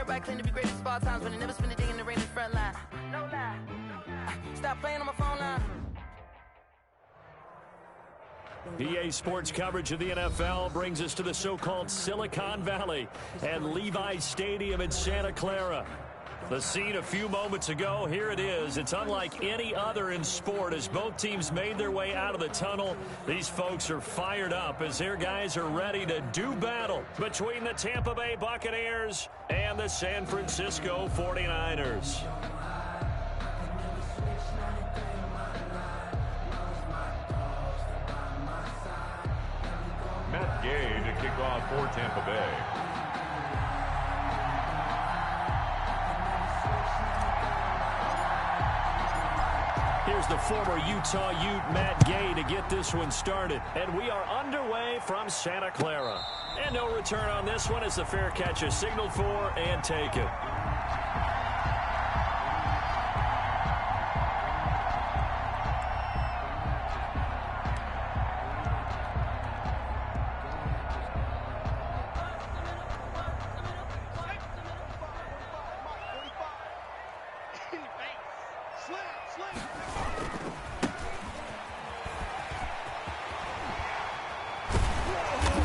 Everybody claim to be greatest of all times, but they never spend a day in the rain in the front line. No lie. Stop playing on my phone line. PA Sports coverage of the NFL brings us to the so-called Silicon Valley and Levi's Stadium in Santa Clara. The scene a few moments ago, here it is. It's unlike any other in sport as both teams made their way out of the tunnel. These folks are fired up as their guys are ready to do battle between the Tampa Bay Buccaneers and the San Francisco 49ers. Matt Gay to kick off for Tampa Bay. Here's the former Utah Ute, Matt Gay, to get this one started. And we are underway from Santa Clara. And no return on this one as the fair catch is signaled for and taken.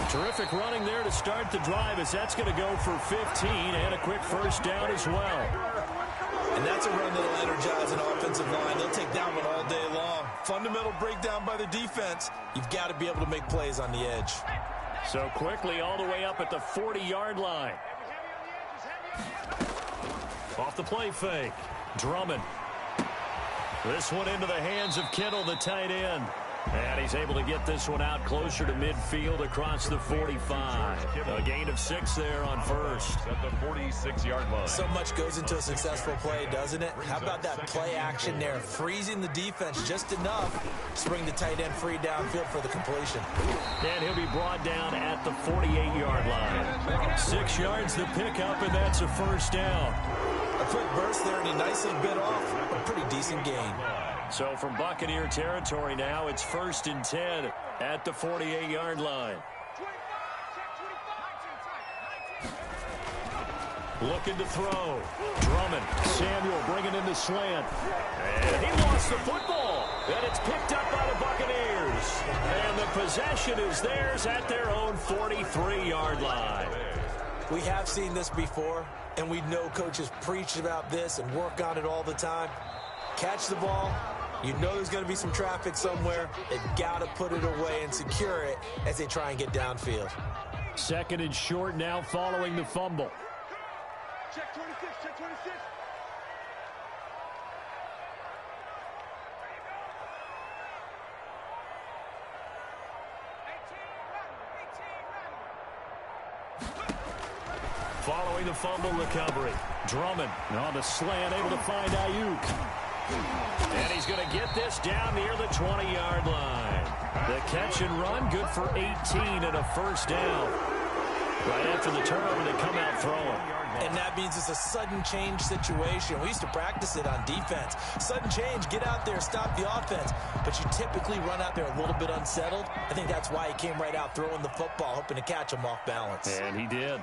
Terrific running there to start the drive as that's going to go for 15 and a quick first down as well. And that's a run that'll energize an offensive line. They'll take that one all day long. Fundamental breakdown by the defense. You've got to be able to make plays on the edge. So quickly all the way up at the 40-yard line. Off the play fake. Drummond. This one into the hands of Kittle, the tight end. And he's able to get this one out closer to midfield across the 45. A gain of 6 there on first. At the 46-yard line. So much goes into a successful play, doesn't it? How about that play action there? Freezing the defense just enough to bring the tight end free downfield for the completion. And he'll be brought down at the 48-yard line. 6 yards the pickup, and that's a first down. A quick burst there, and he nicely bit off a pretty decent gain. So from Buccaneer territory now, it's 1st and 10 at the 48-yard line. Looking to throw. Drummond. Samuel bringing in the slant. And he lost the football. And it's picked up by the Buccaneers. And the possession is theirs at their own 43-yard line. We have seen this before, and we know coaches preach about this and work on it all the time. Catch the ball. You know there's going to be some traffic somewhere. They've got to put it away and secure it as they try and get downfield. 2nd and short now following the fumble. Check 26, check 26. Following the fumble recovery. Drummond on the slant, able to find Ayuk. And he's going to get this down near the 20-yard line. The catch and run, good for 18 and a first down. Right after the turnover, they come out throwing. And that means it's a sudden change situation. We used to practice it on defense. Sudden change, get out there, stop the offense. But you typically run out there a little bit unsettled. I think that's why he came right out throwing the football, hoping to catch him off balance. And he did.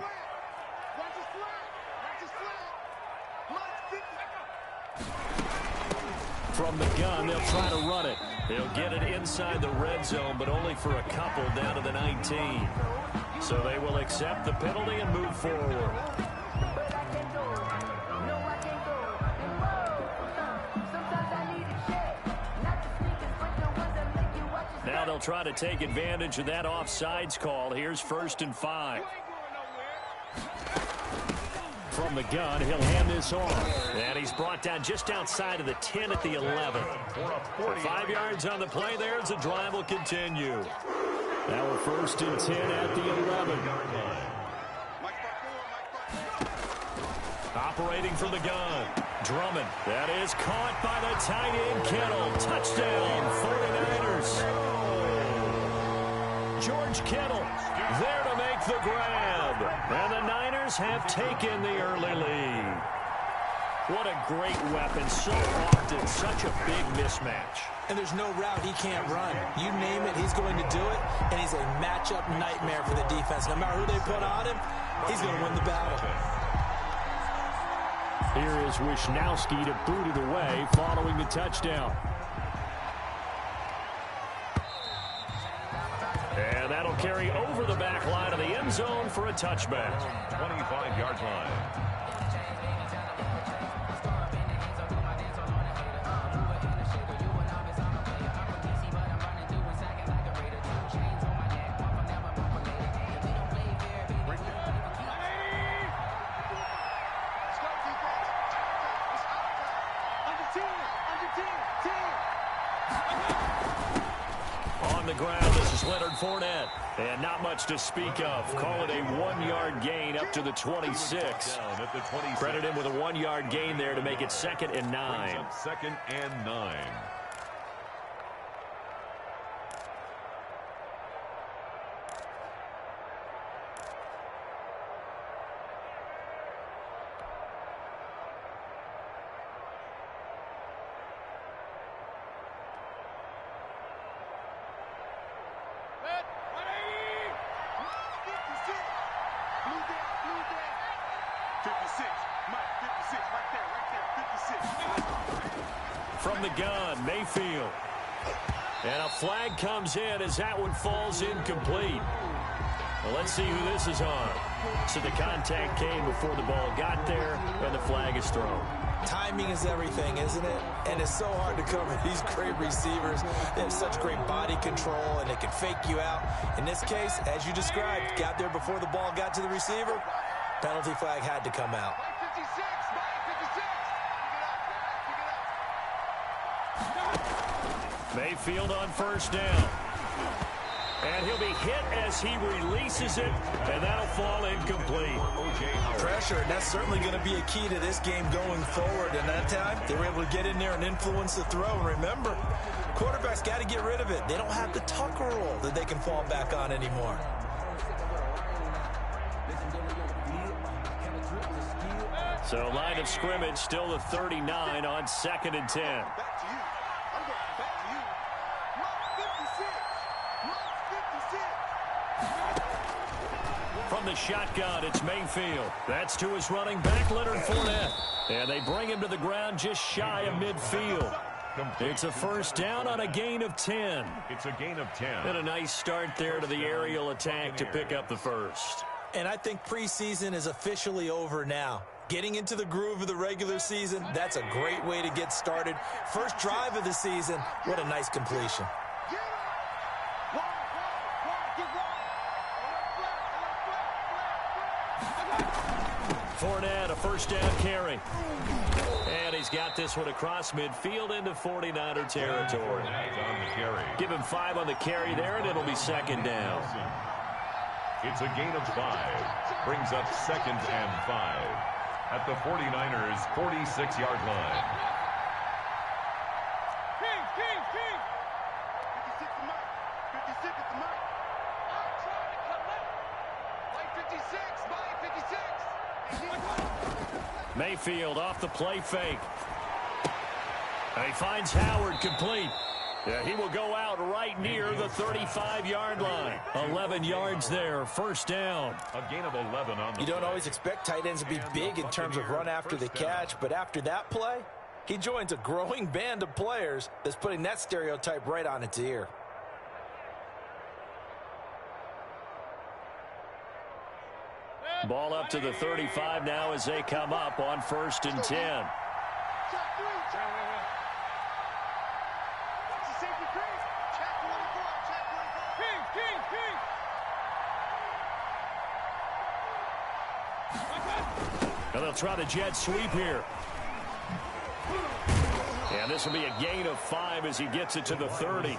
From the gun, they'll try to run it. They'll get it inside the red zone, but only for a couple down to the 19. So they will accept the penalty and move forward. Now they'll try to take advantage of that offsides call. Here's 1st and 5. From the gun, he'll hand this off. And he's brought down just outside of the 10 at the 11. 5 yards on the play there as the drive will continue. Now we're 1st and 10 at the 11. Operating from the gun. Drummond. That is caught by the tight end Kittle. Touchdown, 49ers. George Kittle there to make the grab. And the Niners have taken the early lead. What a great weapon. So often, such a big mismatch. And there's no route he can't run. You name it, he's going to do it. And he's a matchup nightmare for the defense. No matter who they put on him, he's going to win the battle. Here is Wisnowski to boot it away following the touchdown. And that'll carry over the back line of the end zone for a touchback. 25-yard line. On the ground, this is Leonard Fournette. And not much to speak of. Call it a 1-yard gain up to the 26. Credit him with a 1-yard gain there to make it 2nd and 9. 2nd and 9. From the gun, Mayfield. And a flag comes in as that one falls incomplete. Well, let's see who this is on. So the contact came before the ball got there, and the flag is thrown. Timing is everything, isn't it? And it's so hard to cover these great receivers. They have such great body control, and they can fake you out. In this case, as you described, got there before the ball got to the receiver. Penalty flag had to come out. Mayfield on first down. And he'll be hit as he releases it, and that'll fall incomplete. Pressure, and that's certainly going to be a key to this game going forward. And that time, they were able to get in there and influence the throw. And remember, quarterbacks got to get rid of it. They don't have the tucker roll that they can fall back on anymore. So line of scrimmage still the 39 on 2nd and 10. From the shotgun, it's Mayfield. That's to his running back, Leonard Fournette. And they bring him to the ground just shy of midfield. It's a first down on a gain of 10. It's a gain of 10. And a nice start there to the aerial attack to pick up the first. And I think preseason is officially over now. Getting into the groove of the regular season, that's a great way to get started. First drive of the season, what a nice completion. Fournette, a first down carry. And he's got this one across midfield into 49er territory. Give him 5 on the carry there, and it'll be 2nd down. It's a gain of 5. Brings up 2nd and 5. At the 49ers' 46-yard line. Mayfield off the play fake. And he finds Howard complete. Yeah, he will go out right near the 35-yard line. 11 yards there, first down. A gain of 11 on the You don't always expect tight ends to be big in terms of run after the catch, but after that play, he joins a growing band of players that's putting that stereotype right on its ear. Ball up to the 35 now as they come up on 1st and 10. And they'll try the jet sweep here. And this will be a gain of 5 as he gets it to the 30.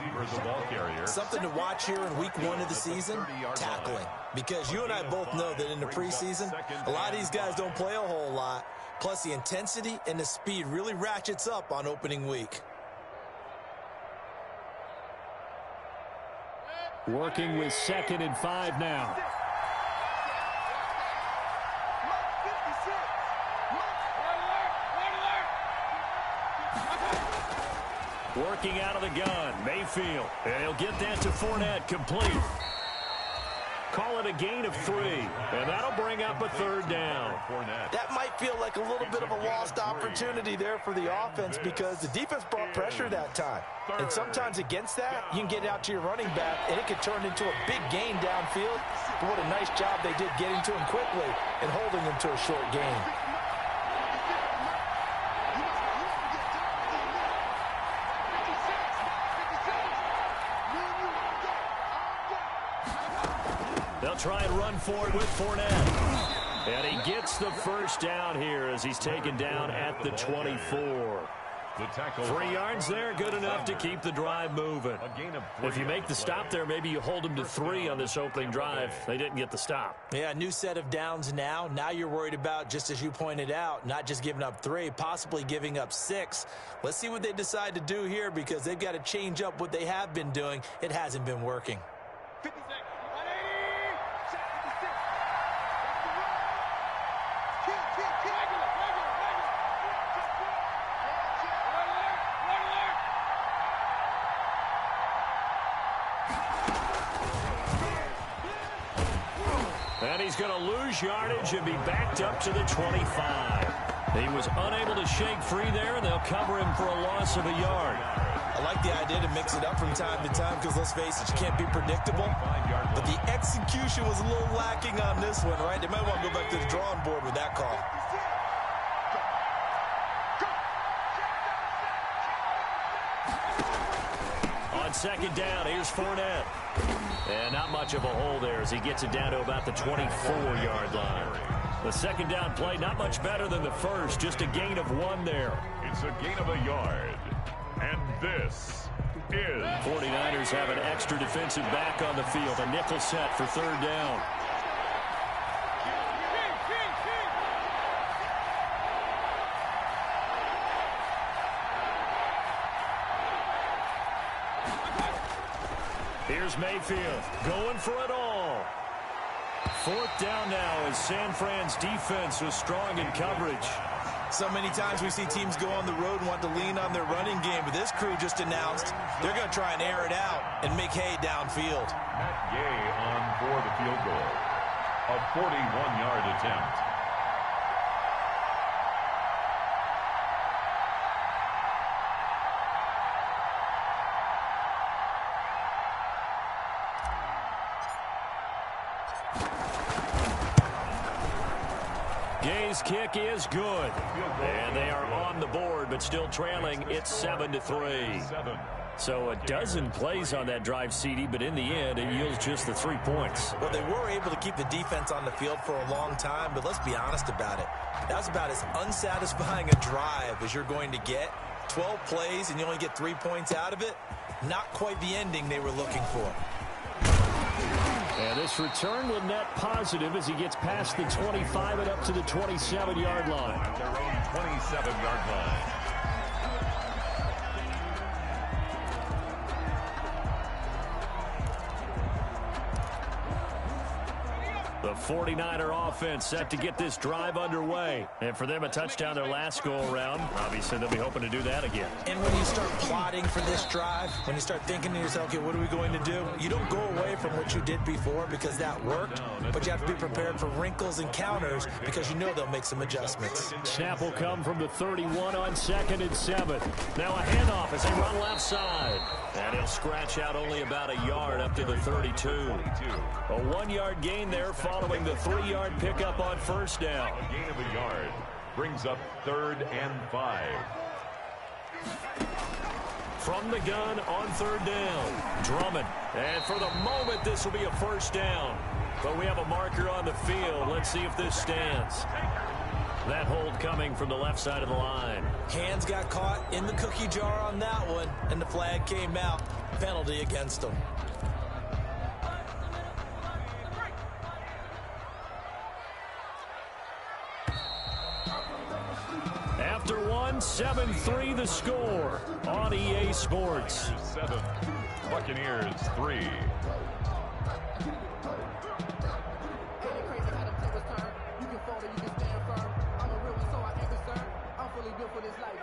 Something to watch here in week 1 of the season, tackling. Because you and I both know that in the preseason, a lot of these guys don't play a whole lot. Plus, the intensity and the speed really ratchets up on opening week. Working with 2nd and 5 now. Working out of the gun, Mayfield. And he'll get that to Fournette, complete. Call it a gain of 3, and that'll bring up a third down. That might feel like a little bit of a lost opportunity there for the offense because the defense brought pressure that time. And sometimes against that, you can get out to your running back, and it could turn into a big gain downfield. But what a nice job they did getting to him quickly and holding him to a short gain. They'll try and run for it with Fournette. And he gets the first down here as he's taken down at the 24. 3 yards there, good enough to keep the drive moving. If you make the stop there, maybe you hold them to 3 on this opening drive. They didn't get the stop. Yeah, new set of downs now. Now you're worried about, just as you pointed out, not just giving up 3, possibly giving up 6. Let's see what they decide to do here because they've got to change up what they have been doing. It hasn't been working. 50 seconds. 180. Check 56. Kill. Regular. And he's going to lose yardage and be backed up to the 25. He was unable to shake free there, and they'll cover him for a loss of a yard. I like the idea to mix it up from time to time because, let's face it, you can't be predictable. But the execution was a little lacking on this one, right? They might want to go back to the drawing board with that call. On second down, here's Fournette. And not much of a hole there as he gets it down to about the 24-yard line. The second down play, not much better than the first, just a gain of 1 there. It's a gain of a yard. And this is... 49ers have an extra defensive back on the field, a nickel set for third down. Here's Mayfield going for it all. 4th down now as San Fran's defense was strong in coverage. So many times we see teams go on the road and want to lean on their running game, but this crew just announced they're going to try and air it out and make hay downfield. Matt Gay on for the field goal. A 41-yard attempt. Gay's kick is good. And they are on the board, but still trailing. It's 7-3. So a dozen plays on that drive, CD, but in the end, it yields just the 3 points. Well, they were able to keep the defense on the field for a long time, but let's be honest about it. That was about as unsatisfying a drive as you're going to get. 12 plays, and you only get 3 points out of it. Not quite the ending they were looking for. And this return will net positive as he gets past the 25 and up to the 27-yard line. At their own 27-yard line. The 49er offense set to get this drive underway. And for them, a touchdown their last go-around. Obviously, they'll be hoping to do that again. And when you start plotting for this drive, when you start thinking to yourself, okay, what are we going to do? You don't go away from what you did before because that worked, but you have to be prepared for wrinkles and counters because you know they'll make some adjustments. Snap will come from the 31 on 2nd and 7. Now a handoff as they run left side. And he'll scratch out only about a yard up to the 32. A 1-yard gain there following the 3-yard pickup on first down. A gain of a yard brings up 3rd and 5. From the gun on 3rd down, Drummond. And for the moment, this will be a first down. But we have a marker on the field. Let's see if this stands. That hold coming from the left side of the line. Hands got caught in the cookie jar on that one, and the flag came out. Penalty against them. After 7-3 the score on EA Sports. 7, Buccaneers 3.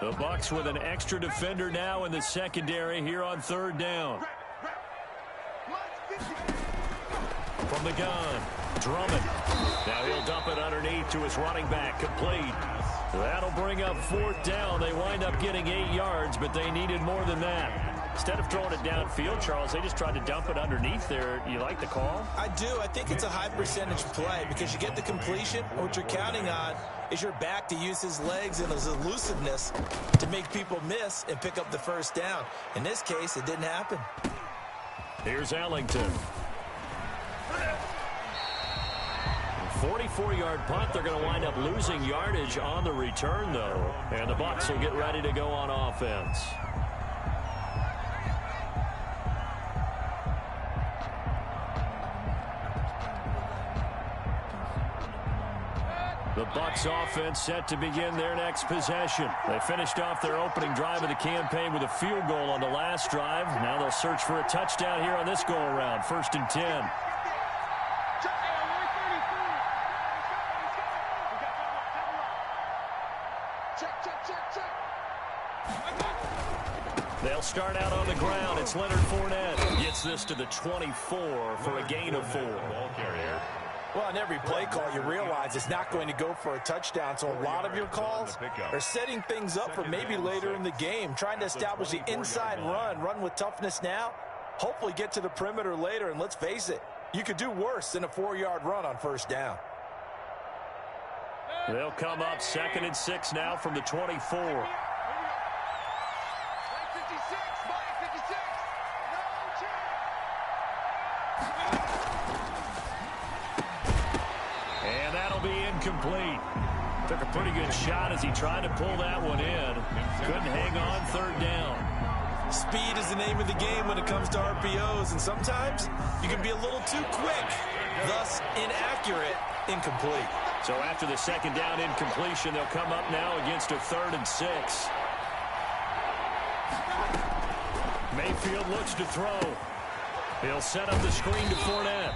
The Bucks with an extra defender now in the secondary here on 3rd down. From the gun, Drummond. Now he'll dump it underneath to his running back, complete. That'll bring up 4th down. They wind up getting 8 yards, but they needed more than that. Instead of throwing it downfield, Charles, they just tried to dump it underneath there. You like the call? I do. I think it's a high percentage play because you get the completion. What you're counting on is your back to use his legs and his elusiveness to make people miss and pick up the 1st down. In this case, it didn't happen. Here's Ellington. 44-yard punt. They're going to wind up losing yardage on the return, though. And the Bucks will get ready to go on offense. The Bucks offense set to begin their next possession. They finished off their opening drive of the campaign with a field goal on the last drive. Now they'll search for a touchdown here on this go-around. 1st and 10. They'll start out on the ground. It's Leonard Fournette. Gets this to the 24 for a gain of 4. Well, on every play call, you realize it's not going to go for a touchdown. So a lot of your calls are setting things up for maybe later in the game, trying to establish the inside run with toughness now, hopefully get to the perimeter later. And let's face it, you could do worse than a 4-yard run on 1st down. They'll come up 2nd and 6 now from the 24. And that'll be incomplete. Took a pretty good shot as he tried to pull that one in. Couldn't hang on 3rd down. Speed is the name of the game when it comes to RPOs, and sometimes you can be a little too quick, thus inaccurate, incomplete. So after the 2nd down incompletion, they'll come up now against a 3rd and 6. Mayfield looks to throw. He'll set up the screen to Fournette.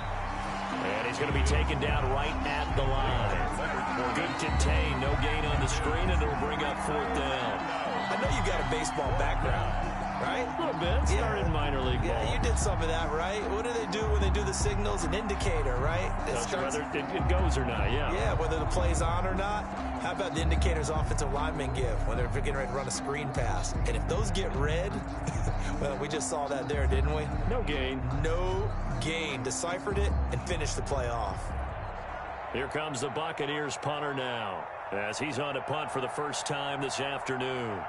And he's going to be taken down right at the line. Good contain, no gain on the screen, and it'll bring up 4th down. I know you got a baseball background, right? A little bit. Started in minor league ball. Yeah, you did some of that, right? What do they do when they do the signals? An indicator, right? Whether it goes or not, yeah. Yeah, whether the play's on or not. How about the indicators offensive linemen give when they're getting ready to run a screen pass? And if those get red, well, we just saw that there, didn't we? No gain. No gain. Deciphered it and finished the play off. Here comes the Buccaneers punter now, as he's on to punt for the first time this afternoon.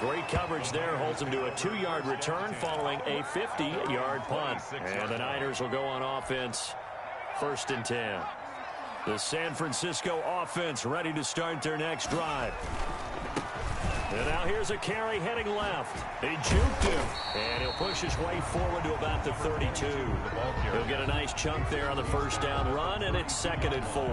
Great coverage there, holds him to a 2-yard return following a 50-yard punt. And the Niners will go on offense, 1st and 10. The San Francisco offense ready to start their next drive. And now here's a carry heading left. They juked him, and he'll push his way forward to about the 32. He'll get a nice chunk there on the 1st down run, and it's 2nd and 4.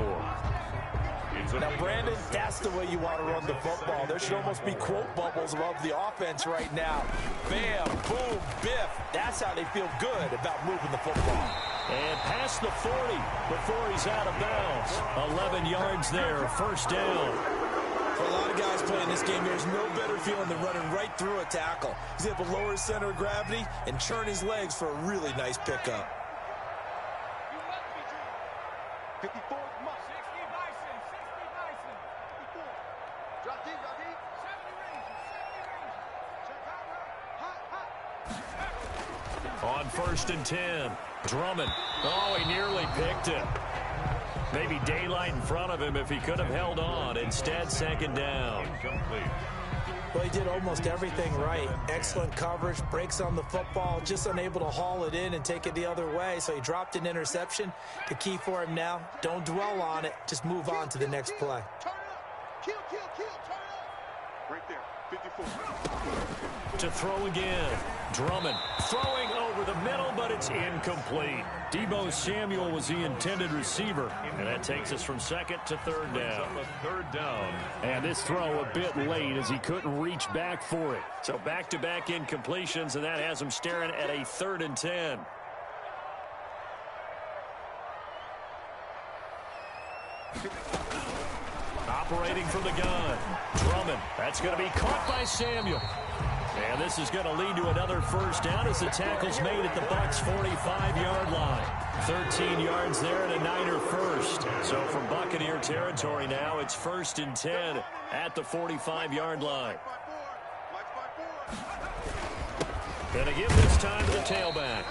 Now, Brandon, that's the way you want to run the football. There should almost be quote bubbles above the offense right now. Bam, boom, biff. That's how they feel good about moving the football. And past the 40 before he's out of bounds. 11 yards there, 1st down. For a lot of guys playing this game, there's no better feeling than running right through a tackle. He's able to lower his center of gravity and churn his legs for a really nice pickup. 54. On 1st and 10, Drummond. Oh, he nearly picked it. Maybe daylight in front of him if he could have held on. Instead, 2nd down. Well, he did almost everything right. Excellent coverage, breaks on the football, just unable to haul it in and take it the other way. So he dropped an interception. The key for him now, don't dwell on it. Just move on to the next play. Turn up. Kill, turn up. Right there, 54. To throw again. Drummond throwing over the middle, but it's incomplete. Deebo Samuel was the intended receiver, and that takes us from 2nd to 3rd down. 3rd down. And this throw a bit late as he couldn't reach back for it. So back-to-back incompletions, and that has him staring at a 3rd and 10. Operating from the gun. Drummond. That's going to be caught by Samuel. And this is going to lead to another first down as the tackle's made at the Bucks' 45-yard line. 13 yards there and a Niner first. So from Buccaneer territory now, it's 1st and 10 at the 45-yard line. Going to give this time to the tailback.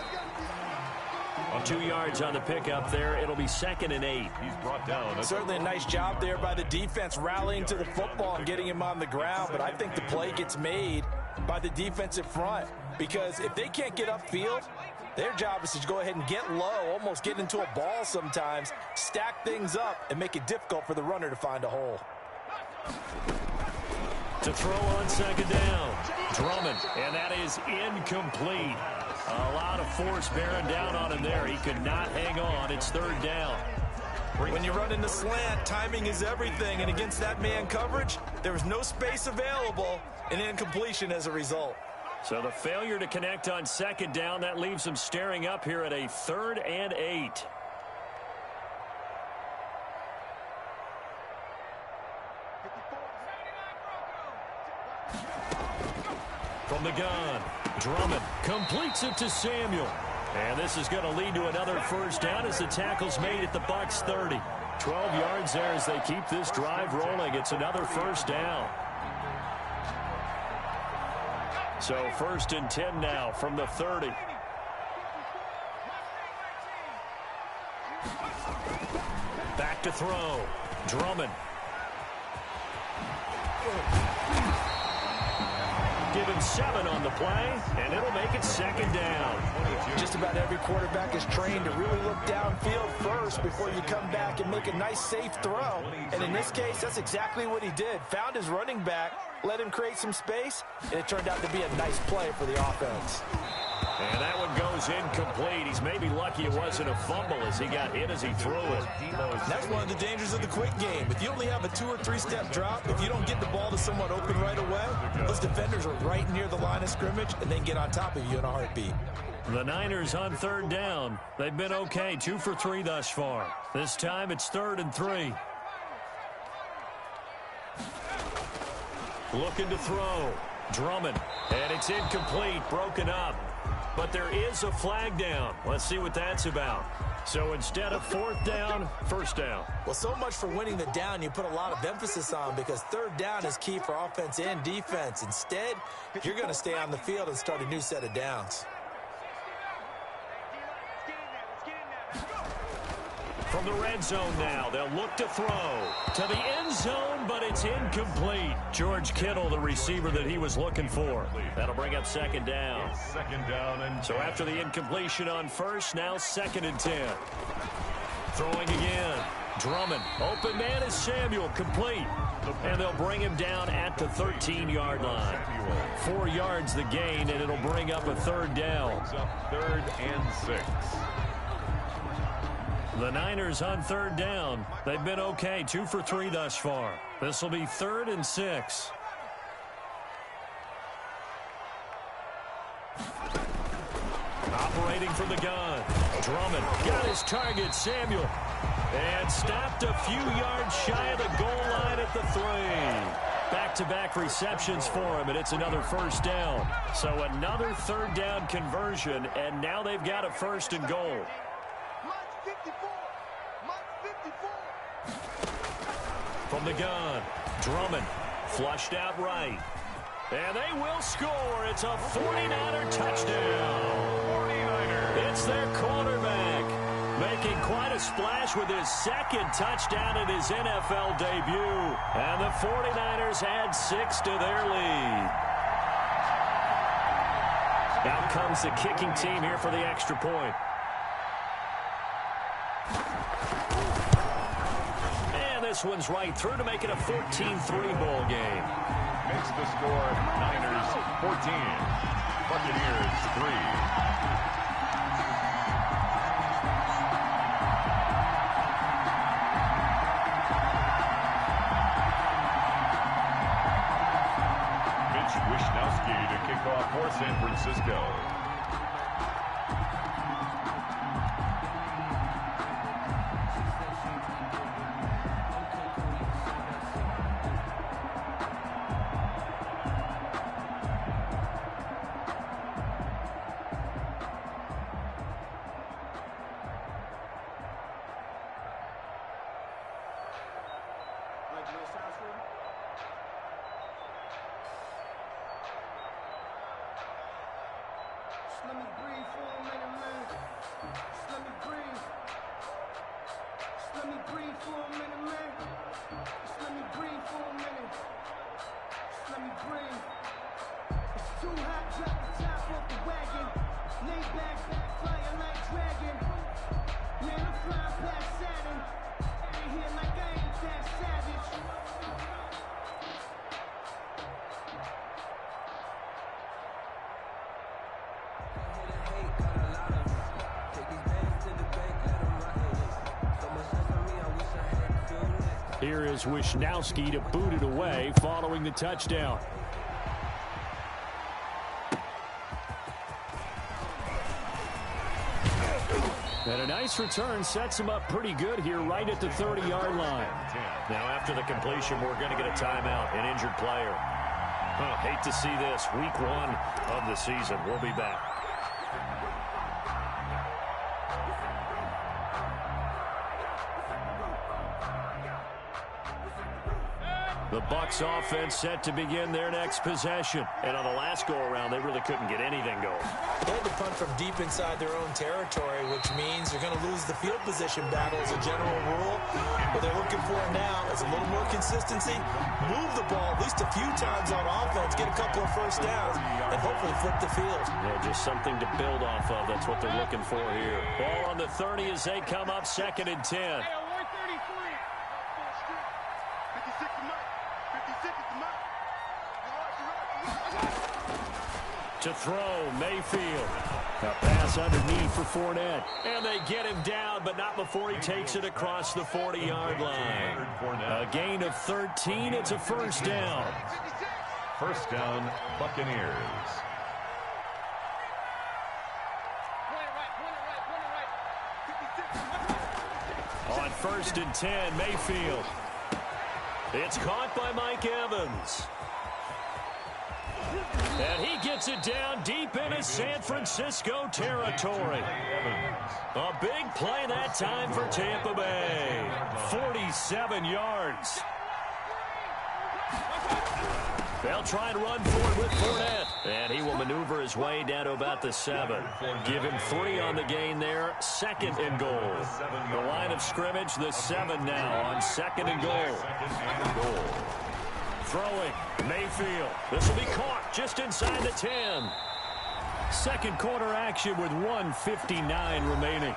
2 yards on the pickup there. It'll be 2nd and 8. He's brought down. Certainly a nice job there by the defense rallying to the football and getting him on the ground. But I think the play gets made by the defensive front, because if they can't get upfield, their job is to go ahead and get low, almost get into a ball sometimes, stack things up, and make it difficult for the runner to find a hole. To throw on 2nd down. Drummond, and that is incomplete. A lot of force bearing down on him there. He could not hang on. It's 3rd down. When you run in the slant, timing is everything, and against that man coverage, there was no space available, and incompletion as a result. So the failure to connect on 2nd down, that leaves him staring up here at a 3rd and 8. From the gun, Drummond completes it to Samuel. And this is going to lead to another first down as the tackle's made at the Bucks' 30. 12 yards there as they keep this drive rolling. It's another first down. So 1st and 10 now from the 30. Back to throw. Drummond. Give him 7 on the play, and it'll make it 2nd down. Just about every quarterback is trained to really look downfield first before you come back and make a nice, safe throw. And in this case, that's exactly what he did. Found his running back, let him create some space, and it turned out to be a nice play for the offense. And that one goes incomplete. He's maybe lucky it wasn't a fumble as he got hit as he threw it. That's one of the dangers of the quick game. If you only have a 2- or 3-step drop, if you don't get the ball to someone open right away, those defenders are right near the line of scrimmage and they can get on top of you in a heartbeat. The Niners on 3rd down. They've been okay, 2 for 3 thus far. This time it's 3rd and 3. Looking to throw. Drummond. And it's incomplete, broken up. But there is a flag down. Let's see what that's about. So instead of 4th down, 1st down. Well, so much for winning the down you put a lot of emphasis on, because 3rd down is key for offense and defense. Instead, you're going to stay on the field and start a new set of downs. From the red zone now, they'll look to throw to the end zone, but it's incomplete. George Kittle, the receiver that he was looking for. That'll bring up 2nd down. 2nd down and so after the incompletion on 1st, now 2nd and 10. Throwing again. Drummond. Open man is Samuel. Complete. And they'll bring him down at the 13-yard line. 4 yards the gain, and it'll bring up a 3rd down. 3rd and 6. The Niners on 3rd down. They've been okay, 2 for 3 thus far. This will be 3rd and 6. Operating from the gun. Drummond got his target, Samuel. And stopped a few yards shy of the goal line at the 3. Back-to-back receptions for him, and it's another first down. So another 3rd down conversion, and now they've got a 1st and goal. From the gun, Drummond flushed out right. And they will score. It's a 49er touchdown. 49er. It's their quarterback making quite a splash with his 2nd touchdown in his NFL debut. And the 49ers add 6 to their lead. Out comes the kicking team here for the extra point. This one's right through to make it a 14-3 ball game. Makes the score Niners 14, Buccaneers 3. Mitch Wishnowsky to kick off for San Francisco. Here is Wisnowski to boot it away following the touchdown. And a nice return sets him up pretty good here right at the 30-yard line. Now after the completion, we're going to get a timeout, an injured player. Hate to see this. Week 1 of the season. We'll be back. The Bucks offense set to begin their next possession. And on the last go-around, they really couldn't get anything going. They had to punt from deep inside their own territory, which means they're going to lose the field position battle as a general rule. What they're looking for now is a little more consistency, move the ball at least a few times on offense, get a couple of first downs, and hopefully flip the field. Yeah, just something to build off of. That's what they're looking for here. Ball on the 30 as they come up 2nd and 10. To throw, Mayfield. A pass underneath for Fournette. And they get him down, but not before he takes it across the 40-yard line. A gain of 13. It's a first down. First down, Buccaneers. On 1st and 10, Mayfield. It's caught by Mike Evans. And he gets it down deep into San Francisco territory. A big play that time for Tampa Bay. 47 yards. They'll try and run for it with Fournette. And he will maneuver his way down to about the 7. Give him 3 on the gain there. 2nd and goal. The line of scrimmage, the 7 now on 2nd and goal. Throwing, Mayfield. This will be caught just inside the 10. Second quarter action with 1:59 remaining.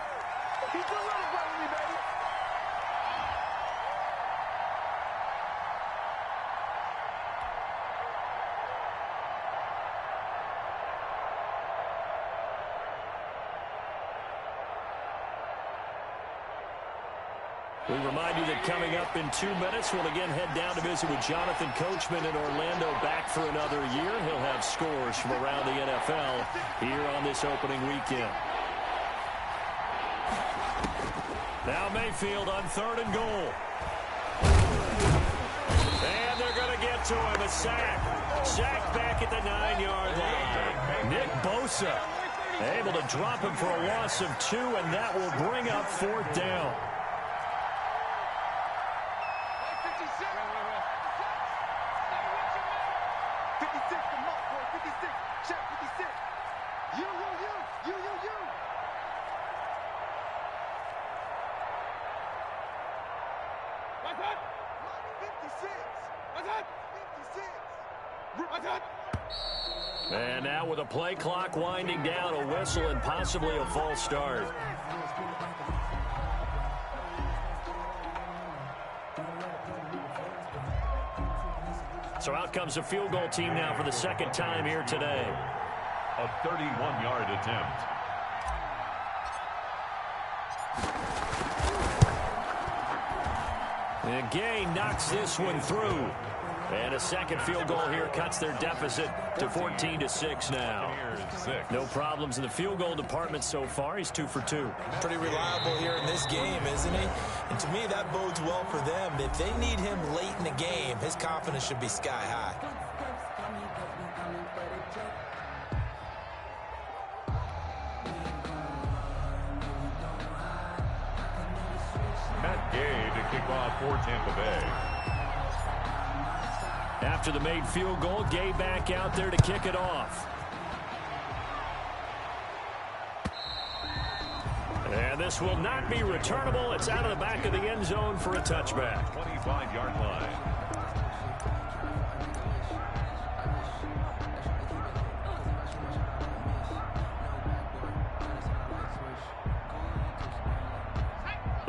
We remind you that coming up in 2 minutes, we'll again head down to visit with Jonathan Coachman in Orlando, back for another year. He'll have scores from around the NFL here on this opening weekend. Now Mayfield on 3rd and goal. And they're going to get to him. A sack. Sack back at the 9-yard line. Nick Bosa able to drop him for a loss of 2, and that will bring up 4th down. And now with a play clock winding down, a whistle and possibly a false start. So out comes a field goal team now for the 2nd time here today. A 31-yard attempt. And Gay knocks this one through. And a second field goal here cuts their deficit to 14-6 now. No problems in the field goal department so far. He's 2 for 2. Pretty reliable here in this game, isn't he? And to me, that bodes well for them. If they need him late in the game, his confidence should be sky high. Matt Gay to kick off for Tampa Bay. After the made field goal, Gay back out there to kick it off. And this will not be returnable. It's out of the back of the end zone for a touchback. 25-yard line.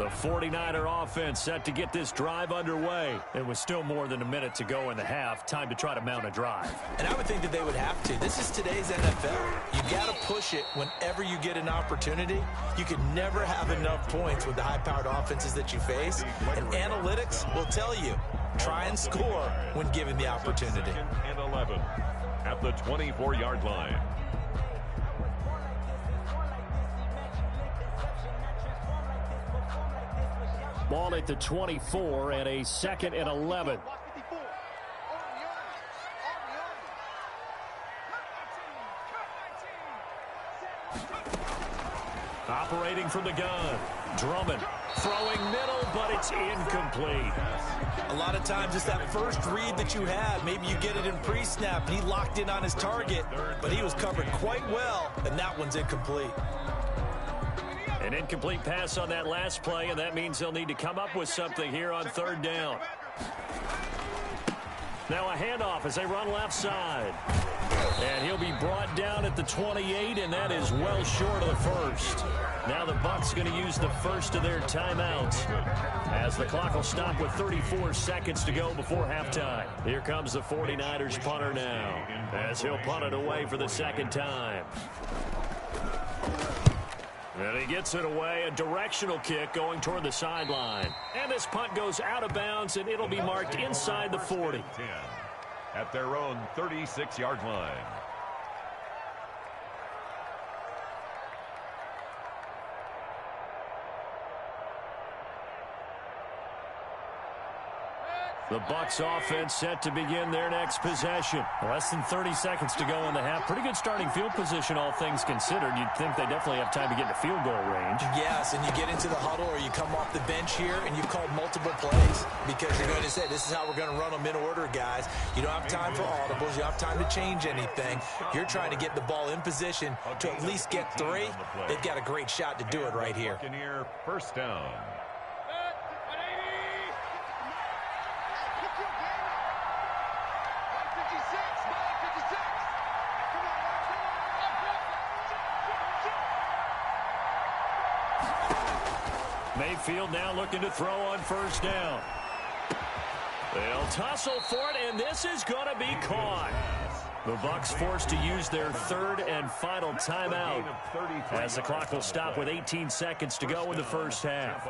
The 49er offense set to get this drive underway. It was still more than a minute to go in the half. Time to try to mount a drive. And I would think that they would have to. This is today's NFL. You got to push it whenever you get an opportunity. You can never have enough points with the high-powered offenses that you face. And analytics will tell you, try and score when given the opportunity. And 11 at the 24-yard line. Ball at the 24 and a 2nd and 11. Operating from the gun. Drummond throwing middle, but it's incomplete. A lot of times it's that first read that you have. Maybe you get it in pre-snap. He locked in on his target, but he was covered quite well, and that one's incomplete. An incomplete pass on that last play, and that means they'll need to come up with something here on 3rd down. Now a handoff as they run left side. And he'll be brought down at the 28, and that is well short of the first. Now the Bucks going to use the first of their timeouts as the clock will stop with 34 seconds to go before halftime. Here comes the 49ers punter now as he'll punt it away for the 2nd time. And he gets it away, a directional kick going toward the sideline. And this punt goes out of bounds, and it'll be marked inside the 40. At their own 36-yard line. The Bucks offense set to begin their next possession. Less than 30 seconds to go in the half. Pretty good starting field position, all things considered. You'd think they definitely have time to get into field goal range. Yes, and you get into the huddle or you come off the bench here and you've called multiple plays because you're going to say, this is how we're going to run them in order, guys. You don't have time for audibles. You don't have time to change anything. You're trying to get the ball in position to at least get 3. They've got a great shot to do it right here. Buccaneer first down. Mayfield now looking to throw on 1st down. They'll tussle for it, and this is going to be caught. The Bucks forced to use their 3rd and final timeout as the clock will stop with 18 seconds to go in the first half.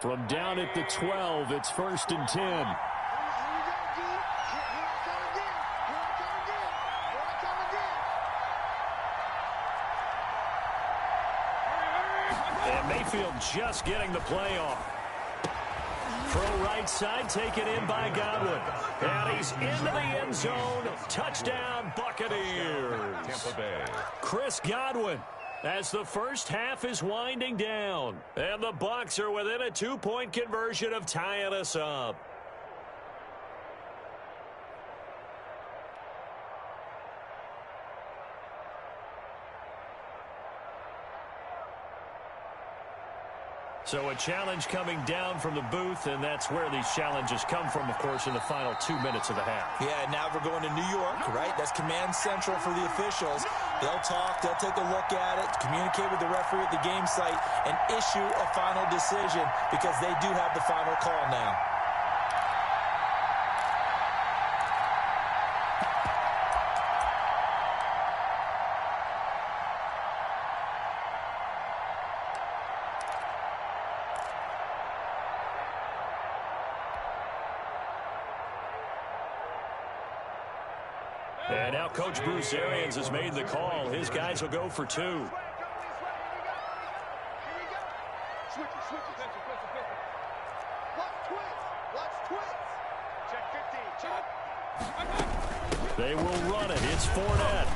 From down at the 12, it's 1st and 10. And Mayfield just getting the play off. Throw right side, taken in by Godwin. And he's into the end zone. Touchdown, Buccaneers. Tampa Bay. Chris Godwin. As the first half is winding down. And the Bucks are within a 2-point conversion of tying us up. So a challenge coming down from the booth, and that's where these challenges come from, of course, in the final 2 minutes of the half. Yeah, now we're going to New York, right? That's command central for the officials. They'll talk, they'll take a look at it, communicate with the referee at the game site, and issue a final decision because they do have the final call now. And now Coach Bruce Arians has made the call. His guys will go for 2. Switch it. Watch twist. Check 15. Check. They will run it. It's Fournette.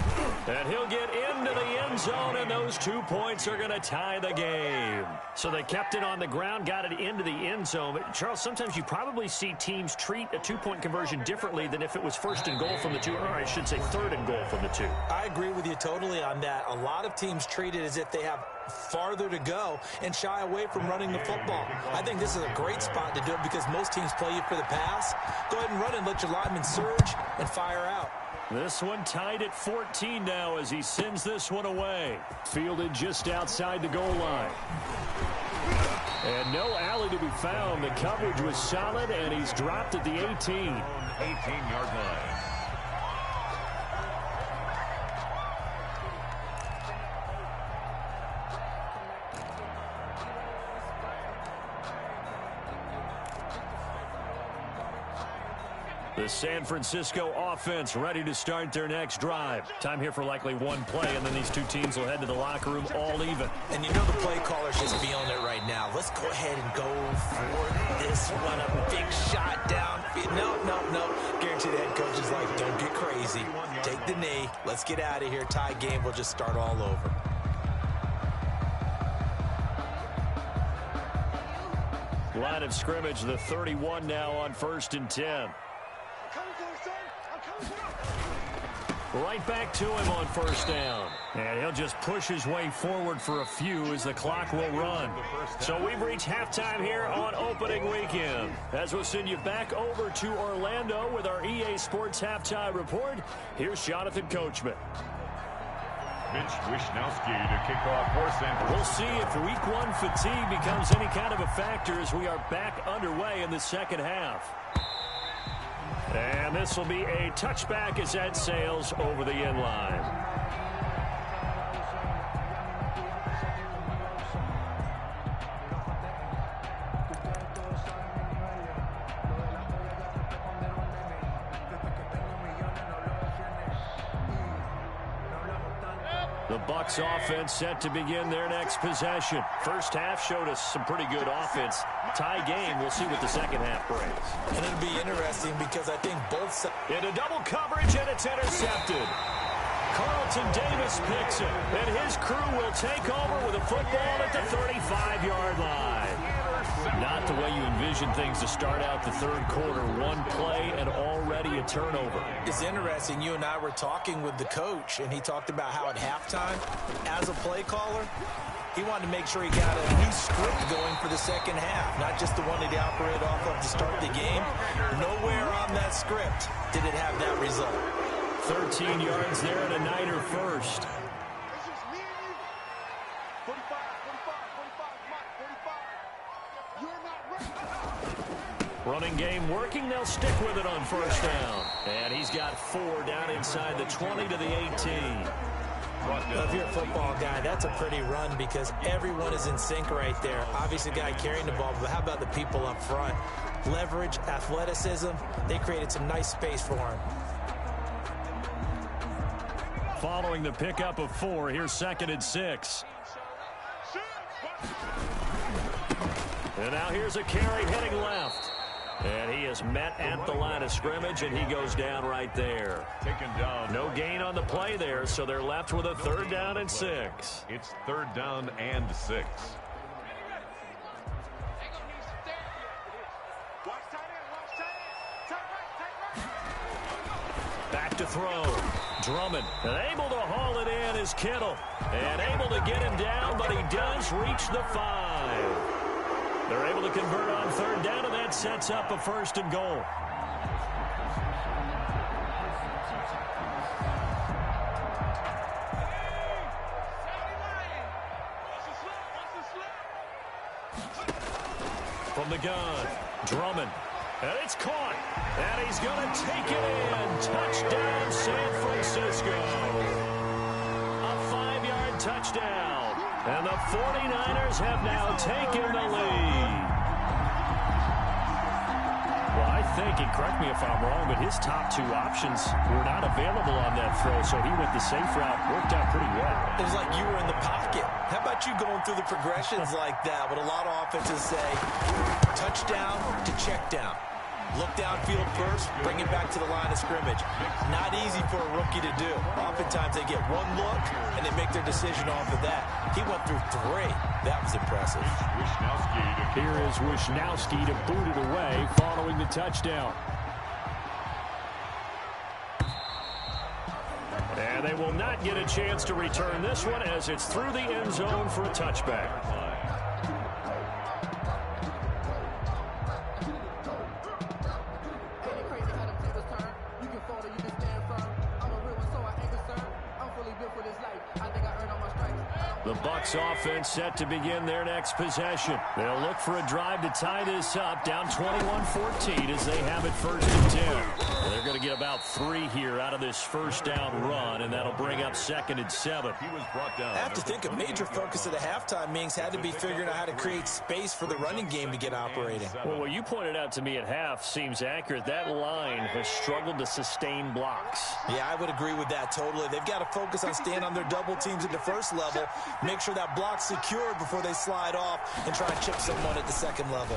And he'll get into the end zone, and those 2 points are going to tie the game. So they kept it on the ground, got it into the end zone. But, Charles, sometimes you probably see teams treat a two-point conversion differently than if it was first and goal from the 2, or I should say third and goal from the 2. I agree with you totally on that. A lot of teams treat it as if they have farther to go and shy away from running the football. I think this is a great spot to do it because most teams play you for the pass. Go ahead and run and let your lineman surge and fire out. This one tied at 14 now as he sends this one away. Fielded just outside the goal line. And no alley to be found. The coverage was solid, and he's dropped at the 18. 18-yard line. The San Francisco offense ready to start their next drive. Time here for likely one play, and then these two teams will head to the locker room all even. And you know the play caller's just feeling it right now. Let's go ahead and go for this one. A big shot down. No. Guarantee the head coach is like, don't get crazy. Take the knee. Let's get out of here. Tie game. We'll just start all over. Line of scrimmage, the 31 now on 1st and 10. Right back to him on 1st down. And he'll just push his way forward for a few as the clock will run. So we've reached halftime here on opening weekend. As we'll send you back over to Orlando with our EA Sports Halftime Report, here's Jonathan Coachman. Mitch Wishnowski to kick off for San Francisco. We'll see if week one fatigue becomes any kind of a factor as we are back underway in the second half. And this will be a touchback as that sails over the end line. The Bucks offense set to begin their next possession. First half showed us some pretty good offense. Tie game. We'll see what the second half brings. And it'll be interesting because I think both sides. Into double coverage, and it's intercepted. Carlton Davis picks it, and his crew will take over with a football at the 35-yard line. Not the way you envision things to start out the third quarter. One play and already a turnover. It's interesting. You and I were talking with the coach, and he talked about how at halftime, as a play caller, he wanted to make sure he got a new script going for the second half, not just the one that he operated off of to start the game. Nowhere on that script did it have that result. 13 yards there and a Niner first. Running game working. They'll stick with it on 1st down. And he's got 4 down inside the 20 to the 18. Well, if you're a football guy, that's a pretty run because everyone is in sync right there. Obviously, the guy carrying the ball, but how about the people up front? Leverage, athleticism, they created some nice space for him. Following the pickup of 4, here's 2nd and 6. And now here's a carry heading left. And he is met at the line of scrimmage, and he goes down right there. Taken down. No gain on the play there, so they're left with a 3rd down and 6. It's 3rd down and 6. Back to throw. Drummond, and able to haul it in is Kittle. And able to get him down, but he does reach the 5. They're able to convert on 3rd down, and that sets up a 1st and goal. From the gun, Drummond. And it's caught. And he's going to take it in. Touchdown, San Francisco. A 5-yard touchdown. And the 49ers have now taken the lead. Well, I think, and correct me if I'm wrong, but his top 2 options were not available on that throw, so he went the safe route. Worked out pretty well. It was like you were in the pocket. How about you going through the progressions like that? What a lot of offenses say, touchdown to check down. Look downfield first, bring it back to the line of scrimmage. Not easy for a rookie to do. Oftentimes they get one look, and they make their decision off of that. He went through 3. That was impressive. Here is Wisnowski to boot it away following the touchdown. And they will not get a chance to return this one as it's through the end zone for a touchback. The Bucks offense set to begin their next possession. They'll look for a drive to tie this up, down 21-14 as they have it 1st and 10. Well, they're going to get about 3 here out of this first down run, and that'll bring up 2nd and 7. He was brought down. I have to think a major focus of the halftime meetings had to be figuring out how to create space for the running game to get operating. Well, what you pointed out to me at half seems accurate. That line has struggled to sustain blocks. Yeah, I would agree with that totally. They've got to focus on staying on their double teams at the first level, make sure that block's secured before they slide off and try and chip someone at the second level.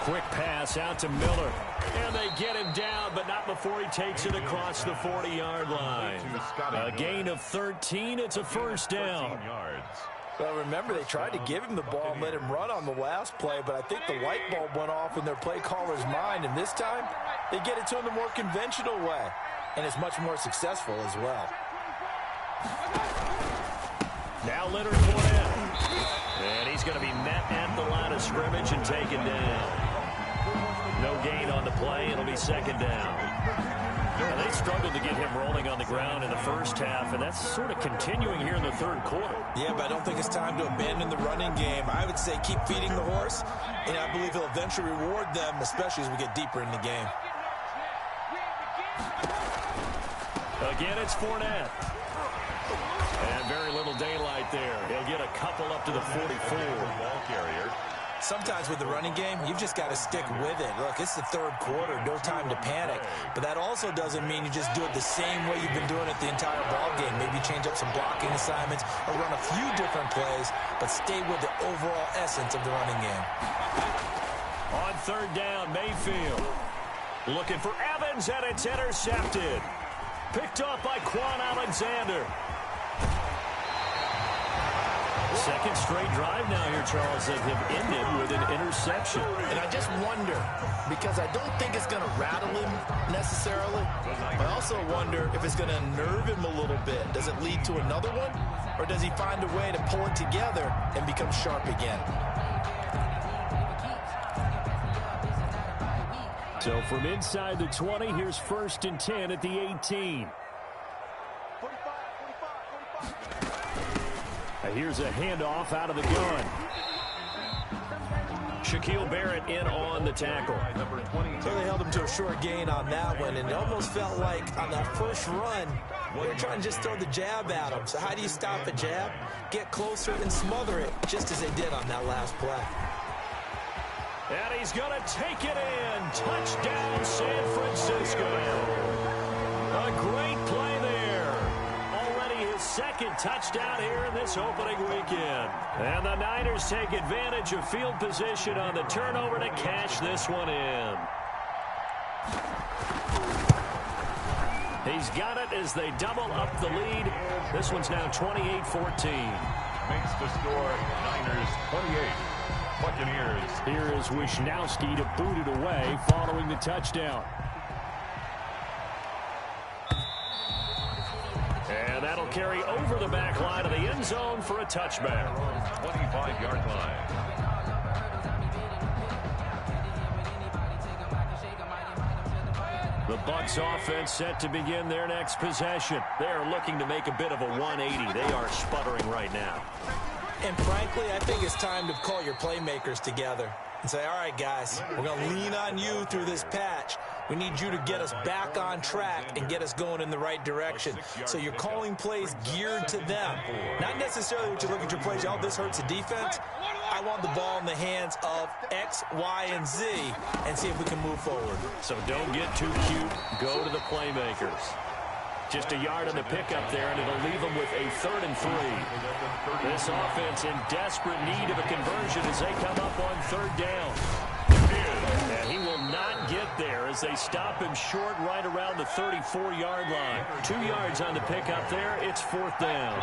Quick pass out to Miller. And they get him down, but not before he takes it across the 40-yard line. A gain of 13. It's a first down. Well, remember, they tried to give him the ball and let him run on the last play, but I think the light bulb went off in their play caller's mind, and this time they get it to him the more conventional way, and it's much more successful as well. Now Leonard Fournette. And he's going to be met at the line of scrimmage and taken down. No gain on the play. It'll be 2nd down. Now, they struggled to get him rolling on the ground in the first half, and that's sort of continuing here in the 3rd quarter. Yeah, but I don't think it's time to abandon the running game. I would say keep feeding the horse, and I believe he'll eventually reward them, especially as we get deeper in the game. Again, it's Fournette. And very little daylight there. He'll get a couple up to the 44. Ball carrier. Sometimes with the running game, you've just got to stick with it. Look, it's the 3rd quarter, no time to panic. But that also doesn't mean you just do it the same way you've been doing it the entire ball game. Maybe change up some blocking assignments or run a few different plays, but stay with the overall essence of the running game. On 3rd down, Mayfield. Looking for Evans, and it's intercepted. Picked off by Quan Alexander. 2nd straight drive now here, Charles, that have ended with an interception. And I just wonder, because I don't think it's going to rattle him necessarily, I also wonder if it's going to unnerve him a little bit. Does it lead to another one, or does he find a way to pull it together and become sharp again? So from inside the 20, here's 1st and 10 at the 18. Here's a handoff out of the gun. Shaquille Barrett in on the tackle. So they held him to a short gain on that one, and it almost felt like on that first run, they were trying to just throw the jab at him. So how do you stop a jab? Get closer and smother it, just as they did on that last play. And he's going to take it in. Touchdown, San Francisco. A great play there. Already his 2nd touchdown here in this opening weekend. And the Niners take advantage of field position on the turnover to cash this one in. He's got it as they double up the lead. This one's now 28-14. Makes the score Niners 28. Buccaneers. Here is Wisnowski to boot it away following the touchdown. And that'll carry over the back line of the end zone for a touchback. 25-yard line. The Bucks offense set to begin their next possession. They are looking to make a bit of a 180. They are sputtering right now. And frankly, I think it's time to call your playmakers together and say, all right, guys, we're going to lean on you through this patch. We need you to get us back on track and get us going in the right direction. So you're calling plays geared to them. Not necessarily what you're looking at your plays, oh, this hurts the defense. I want the ball in the hands of X, Y, and Z and see if we can move forward. So don't get too cute. Go to the playmakers. Just a yard on the pickup there, and it'll leave them with a 3rd and 3. This offense in desperate need of a conversion as they come up on 3rd down. And he will not get as they stop him short right around the 34-yard line. 2 yards on the pickup there. It's 4th down.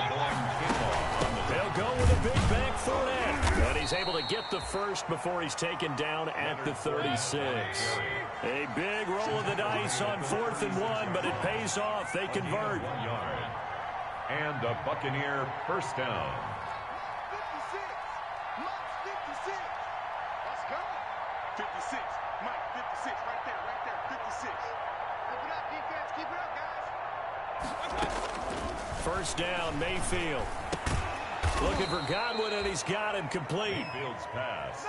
They'll go with a big bank Fournette. And he's able to get the first before he's taken down at the 36. A big roll of the dice on 4th and 1, but it pays off. They convert. And a Buccaneer first down. 56. Mike 56. Let's go. 56. Mike 56. Right there. 56. Keep it up, defense. Keep it up, guys. First down, Mayfield. Looking for Godwin, and he's got him complete. Mayfield's pass.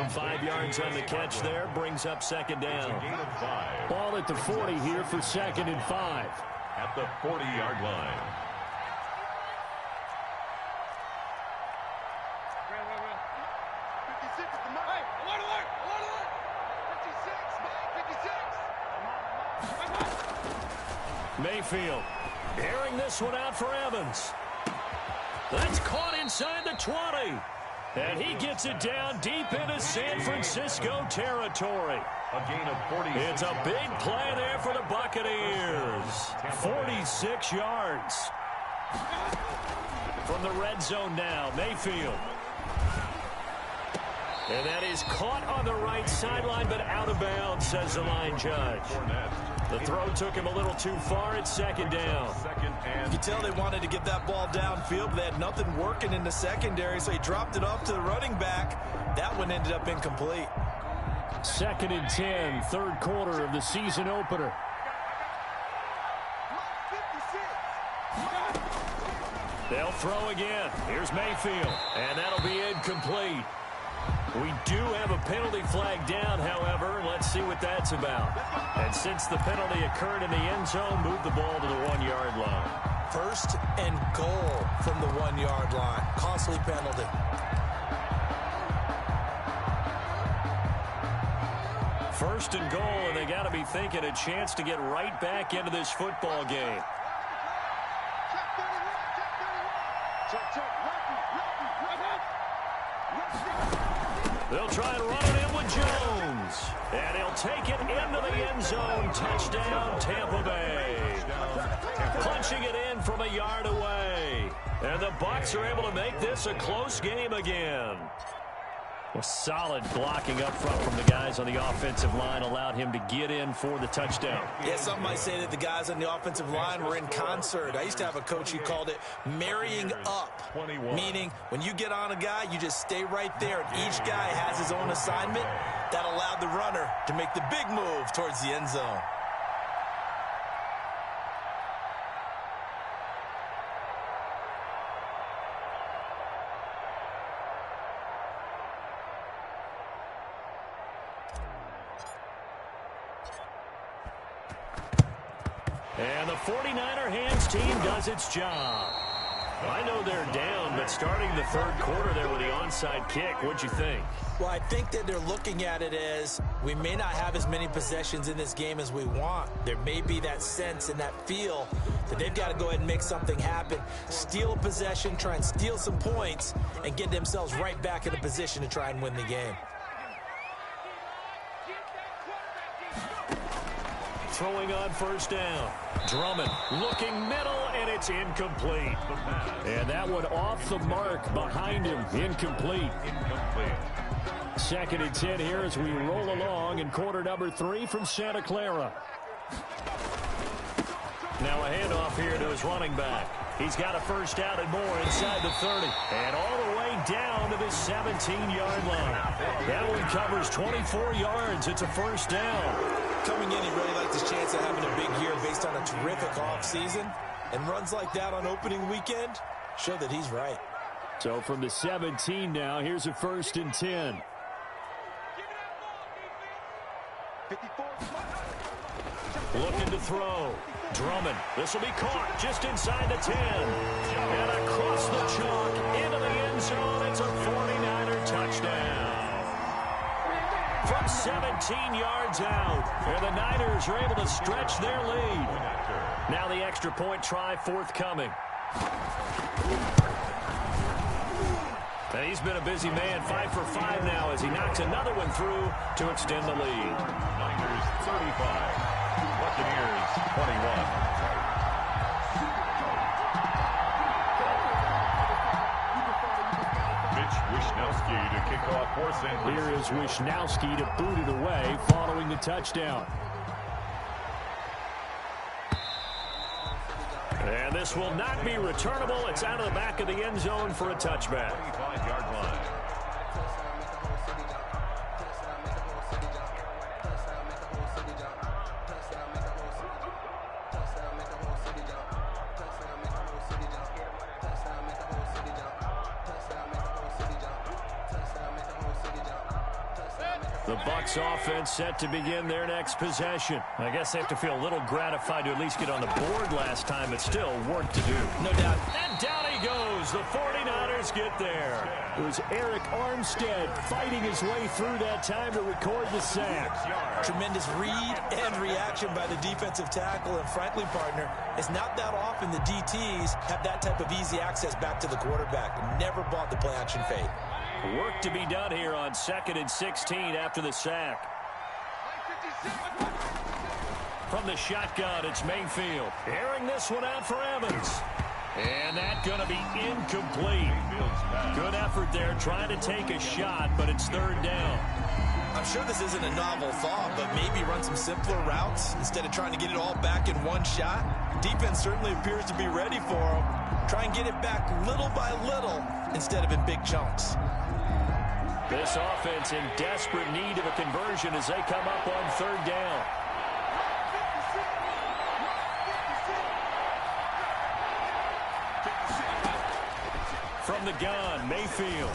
5 yards on the catch there, brings up 2nd down. Gain of 5. Ball at the 40 here for 2nd and 5. At the 40-yard line. Mayfield airing this one out for Evans. That's caught inside the 20. And he gets it down deep into San Francisco territory. A gain of 40. It's a big play there for the Buccaneers. 46 yards. From the red zone now, Mayfield. And that is caught on the right sideline, but out of bounds, says the line judge. The throw took him a little too far. It's 2nd down. You can tell they wanted to get that ball downfield, but they had nothing working in the secondary, so he dropped it off to the running back. That one ended up incomplete. 2nd and 10, 3rd quarter of the season opener. They'll throw again. Here's Mayfield, and that'll be incomplete. We do have a penalty flag down, however. Let's see what that's about. And since the penalty occurred in the end zone, move the ball to the 1-yard line. 1st and goal from the 1-yard line. Costly penalty. First and goal, and they got to be thinking a chance to get right back into this football game. They'll try and run it in with Jones. And he'll take it into the end zone. Touchdown, Tampa Bay. Punching it in from a yard away. And the Bucs are able to make this a close game again. Well, solid blocking up front from the guys on the offensive line allowed him to get in for the touchdown. Yeah, some might say that the guys on the offensive line were in concert. I used to have a coach who called it marrying up, meaning when you get on a guy, you just stay right there. And each guy has his own assignment that allowed the runner to make the big move towards the end zone. And the 49er hands team does its job. I know they're down, but starting the 3rd quarter there with the onside kick, what'd you think? Well, I think that they're looking at it as we may not have as many possessions in this game as we want. There may be that sense and that feel that they've got to go ahead and make something happen, steal a possession, try and steal some points, and get themselves right back in a position to try and win the game. Throwing on 1st down. Drummond looking middle, and it's incomplete. And that one off the mark behind him. Incomplete. 2nd and 10 here as we roll along in quarter number 3 from Santa Clara. Now a handoff here to his running back. He's got a first down and more inside the 30. And all the way down to the 17-yard line. That one covers 24 yards. It's a first down. Coming in, he really liked his chance of having a big year based on a terrific offseason. And runs like that on opening weekend show that he's right. So from the 17 now, here's a 1st and 10. Looking to throw. Drummond. This will be caught just inside the 10. And across the chalk into the end zone. It's a 49er touchdown. From 17 yards out. And the Niners are able to stretch their lead. Now the extra point try forthcoming. And he's been a busy man, 5 for 5 now as he knocks another one through to extend the lead. Niners 35, Buccaneers 21. Wishnowsky to kick off for St. Louis. Here is Wishnowsky to boot it away following the touchdown. And this will not be returnable. It's out of the back of the end zone for a touchback. 25-yard line. The Bucks offense set to begin their next possession. I guess they have to feel a little gratified to at least get on the board last time, but still work to do. No doubt. And down he goes. The 49ers get there. It was Eric Armstead fighting his way through that time to record the sack. Tremendous read and reaction by the defensive tackle. And frankly, partner, it's not that often the DTs have that type of easy access back to the quarterback. Never bought the play-action fade. Work to be done here on 2nd and 16 after the sack. From the shotgun, it's Mayfield. Airing this one out for Evans. And that's going to be incomplete. Good effort there trying to take a shot, but it's 3rd down. I'm sure this isn't a novel thought, but maybe run some simpler routes instead of trying to get it all back in one shot. Defense certainly appears to be ready for him. Try and get it back little by little instead of in big chunks. This offense in desperate need of a conversion as they come up on 3rd down. From the gun, Mayfield.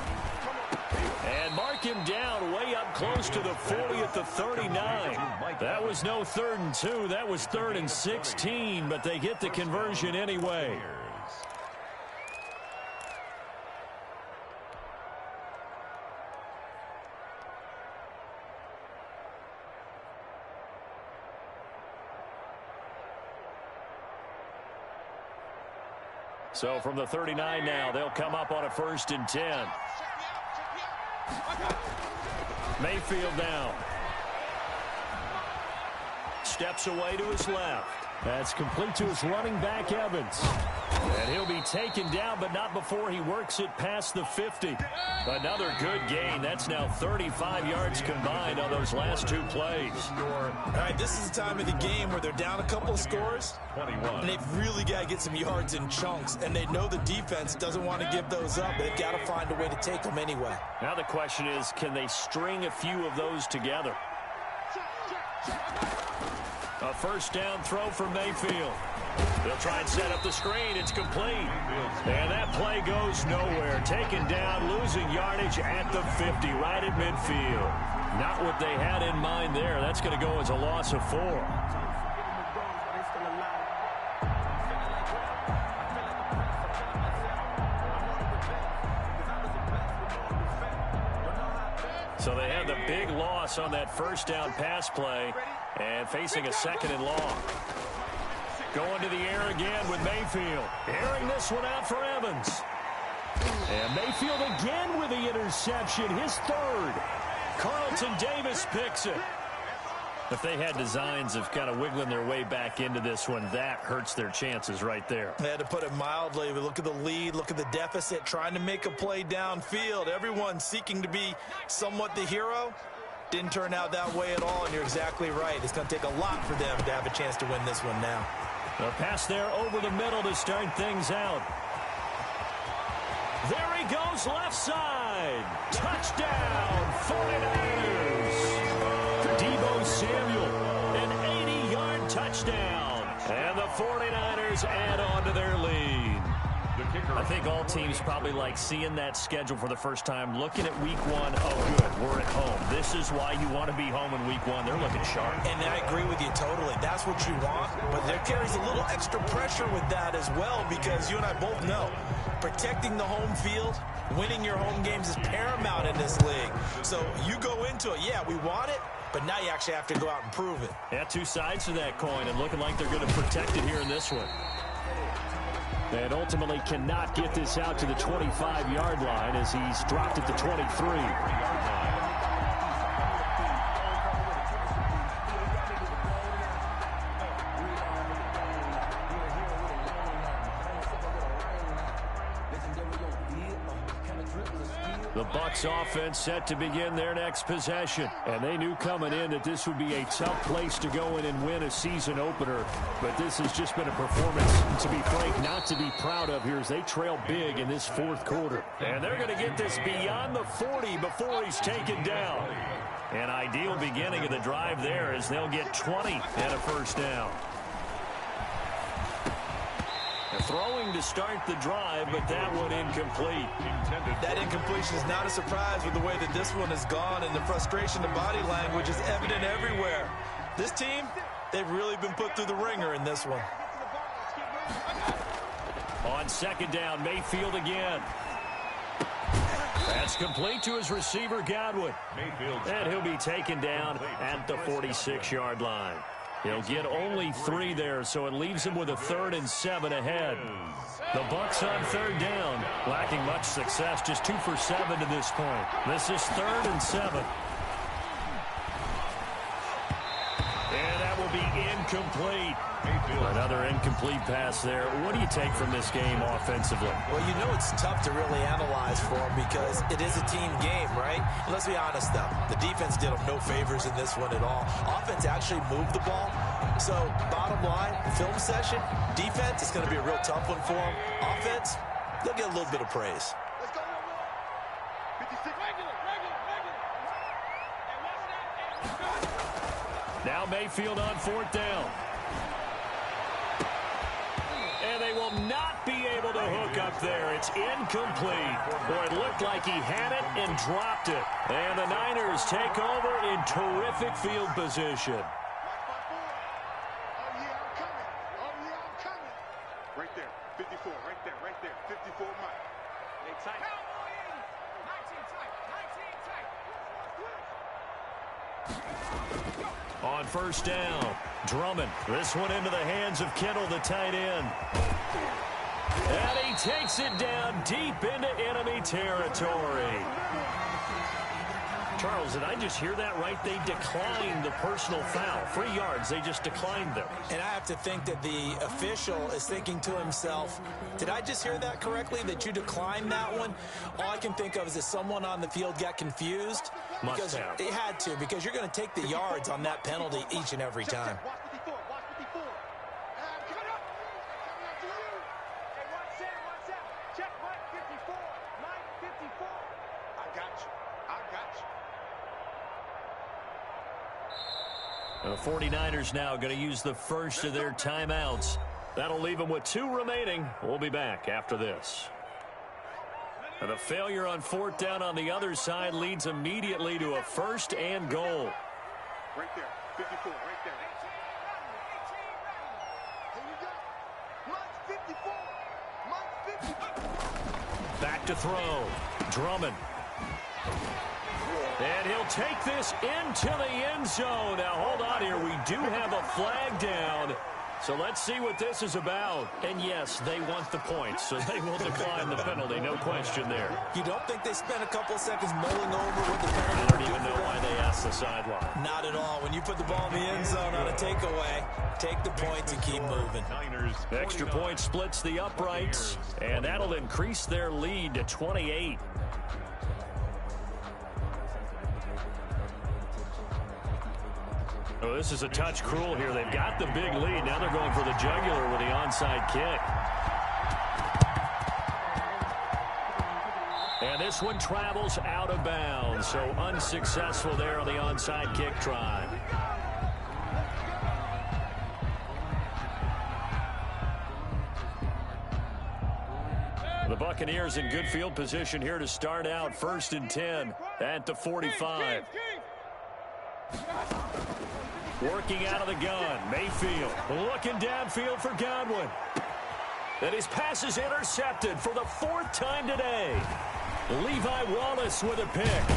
And mark him down way up close to the 40 at the 39. That was no 3rd and 2. That was 3rd and 16, but they get the conversion anyway. So from the 39 now, they'll come up on a 1st and 10. Mayfield down. Steps away to his left. That's complete to his running back, Evans. And he'll be taken down, but not before he works it past the 50. Another good gain. That's now 35 yards combined on those last 2 plays. All right, this is the time of the game where they're down a couple of scores. 21. And they've really got to get some yards in chunks. And they know the defense doesn't want to give those up, but they've got to find a way to take them anyway. Now the question is, can they string a few of those together? A 1st down throw for Mayfield. They'll try and set up the screen. It's complete. And that play goes nowhere. Taken down, losing yardage at the 50, right at midfield. Not what they had in mind there. That's going to go as a loss of 4. So they had the big loss on that 1st down pass play and facing a 2nd and long. Going to the air again with Mayfield. Airing this one out for Evans. And Mayfield again with the interception, his 3rd. Carlton Davis picks it. If they had designs of kind of wiggling their way back into this one, that hurts their chances right there. They had to put it mildly. But look at the lead, look at the deficit, trying to make a play downfield. Everyone seeking to be somewhat the hero. Didn't turn out that way at all, and you're exactly right. It's going to take a lot for them to have a chance to win this one now. A pass there over the middle to start things out. There he goes, left side. Touchdown, 49ers. Deebo Samuel, an 80-yard touchdown. And the 49ers add on to their lead. I think all teams probably like seeing that schedule for the first time, looking at week 1. Oh, good, we're at home. This is why you want to be home in week 1. They're looking sharp. And I agree with you totally. That's what you want. But there carries a little extra pressure with that as well, because you and I both know protecting the home field, winning your home games is paramount in this league. So you go into it, yeah, we want it, but now you actually have to go out and prove it. Yeah, 2 sides to that coin, and looking like they're going to protect it here in this one. And ultimately cannot get this out to the 25-yard line as he's dropped at the 23. The Bucks offense set to begin their next possession. And they knew coming in that this would be a tough place to go in and win a season opener. But this has just been a performance, to be frank, not to be proud of here as they trail big in this fourth quarter. And they're going to get this beyond the 40 before he's taken down. An ideal beginning of the drive there as they'll get 20 and a first down. Throwing to start the drive, but that one incomplete. That incompletion is not a surprise with the way that this one has gone, and the frustration, the body language is evident everywhere. This team, they've really been put through the ringer in this one. On second down, Mayfield again. That's complete to his receiver, Godwin. And he'll be taken down at the 46-yard line. He'll get only 3 there, so it leaves him with a 3rd and 7 ahead. The Bucks on third down, lacking much success, just 2 for 7 to this point. This is 3rd and 7. And that will be incomplete. Another incomplete pass there. What do you take from this game offensively? Well, you know it's tough to really analyze for them because it is a team game, right? Let's be honest, though. The defense did them no favors in this one at all. Offense actually moved the ball. So, bottom line, film session, defense is going to be a real tough one for them. Offense, they'll get a little bit of praise. Let's go. 56. Regular. Now Mayfield on 4th down. And they will not be able to hook up there. It's incomplete. Boy, it looked like he had it and dropped it. And the Niners take over in terrific field position. Right there. 54. Right there. 54 Mike. Hey, tight. 19 tight. On first down, Drummond. This one into the hands of Kittle, the tight end. And he takes it down deep into enemy territory. Charles, did I just hear that right? They declined the personal foul. 3 yards, they just declined them. And I have to think that the official is thinking to himself, did I just hear that correctly, that you declined that one? All I can think of is that someone on the field got confused. Must have. It had to, because you're going to take the yards on that penalty each and every time. Watch 54. Coming up. Coming up to you. Hey, watch that. Check Mike 54. Mike 54. I got you. The 49ers now going to use the first of their timeouts. That'll leave them with 2 remaining. We'll be back after this. And the failure on 4th down on the other side leads immediately to a 1st and goal. Right there. 54. Right there. Here you go. Mike 54. Back to throw. Drummond. And he'll take this into the end zone. Now, hold on here. We do have a flag down. So let's see what this is about. And, yes, they want the points, so they will decline the penalty. No question there. You don't think they spent a couple of seconds mulling over what the penalty? I don't even know why they asked the sideline. Not at all. When you put the ball in the end zone on a takeaway, take the points and keep moving. Extra point splits the uprights, and that'll increase their lead to 28. Oh, this is a touch cruel here. They've got the big lead. Now they're going for the jugular with the onside kick. And this one travels out of bounds, so unsuccessful there on the onside kick try. The Buccaneers in good field position here to start out. 1st and 10 at the 45. Working out of the gun, Mayfield looking downfield for Godwin. And his pass is intercepted for the 4th time today. Levi Wallace with a pick.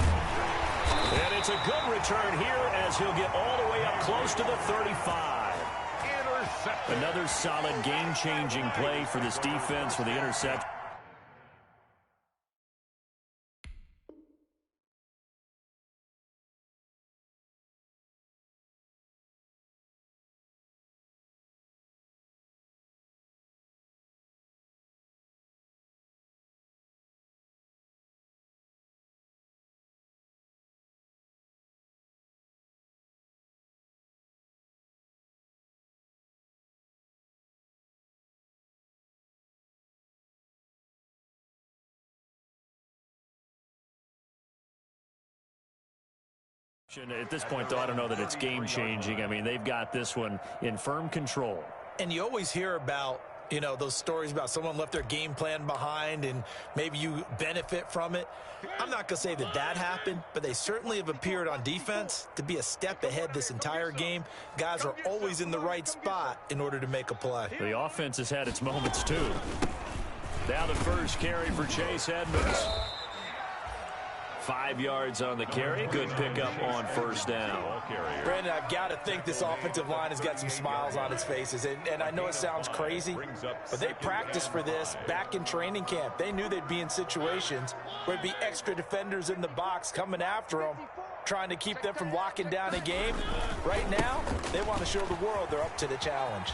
And it's a good return here as he'll get all the way up close to the 35. Another solid game-changing play for this defense for the interception. At this point, though, I don't know that it's game-changing. I mean, they've got this one in firm control. And you always hear about, you know, those stories about someone left their game plan behind and maybe you benefit from it. I'm not going to say that that happened, but they certainly have appeared on defense to be a step ahead this entire game. Guys are always in the right spot in order to make a play. The offense has had its moments, too. Now the first carry for Chase Edmonds. 5 yards on the carry. Good pickup on first down. Brandon, I've got to think this offensive line has got some smiles on its faces. And I know it sounds crazy, but they practiced for this back in training camp. They knew they'd be in situations where there'd be extra defenders in the box coming after them, trying to keep them from locking down a game. Right now, they want to show the world they're up to the challenge.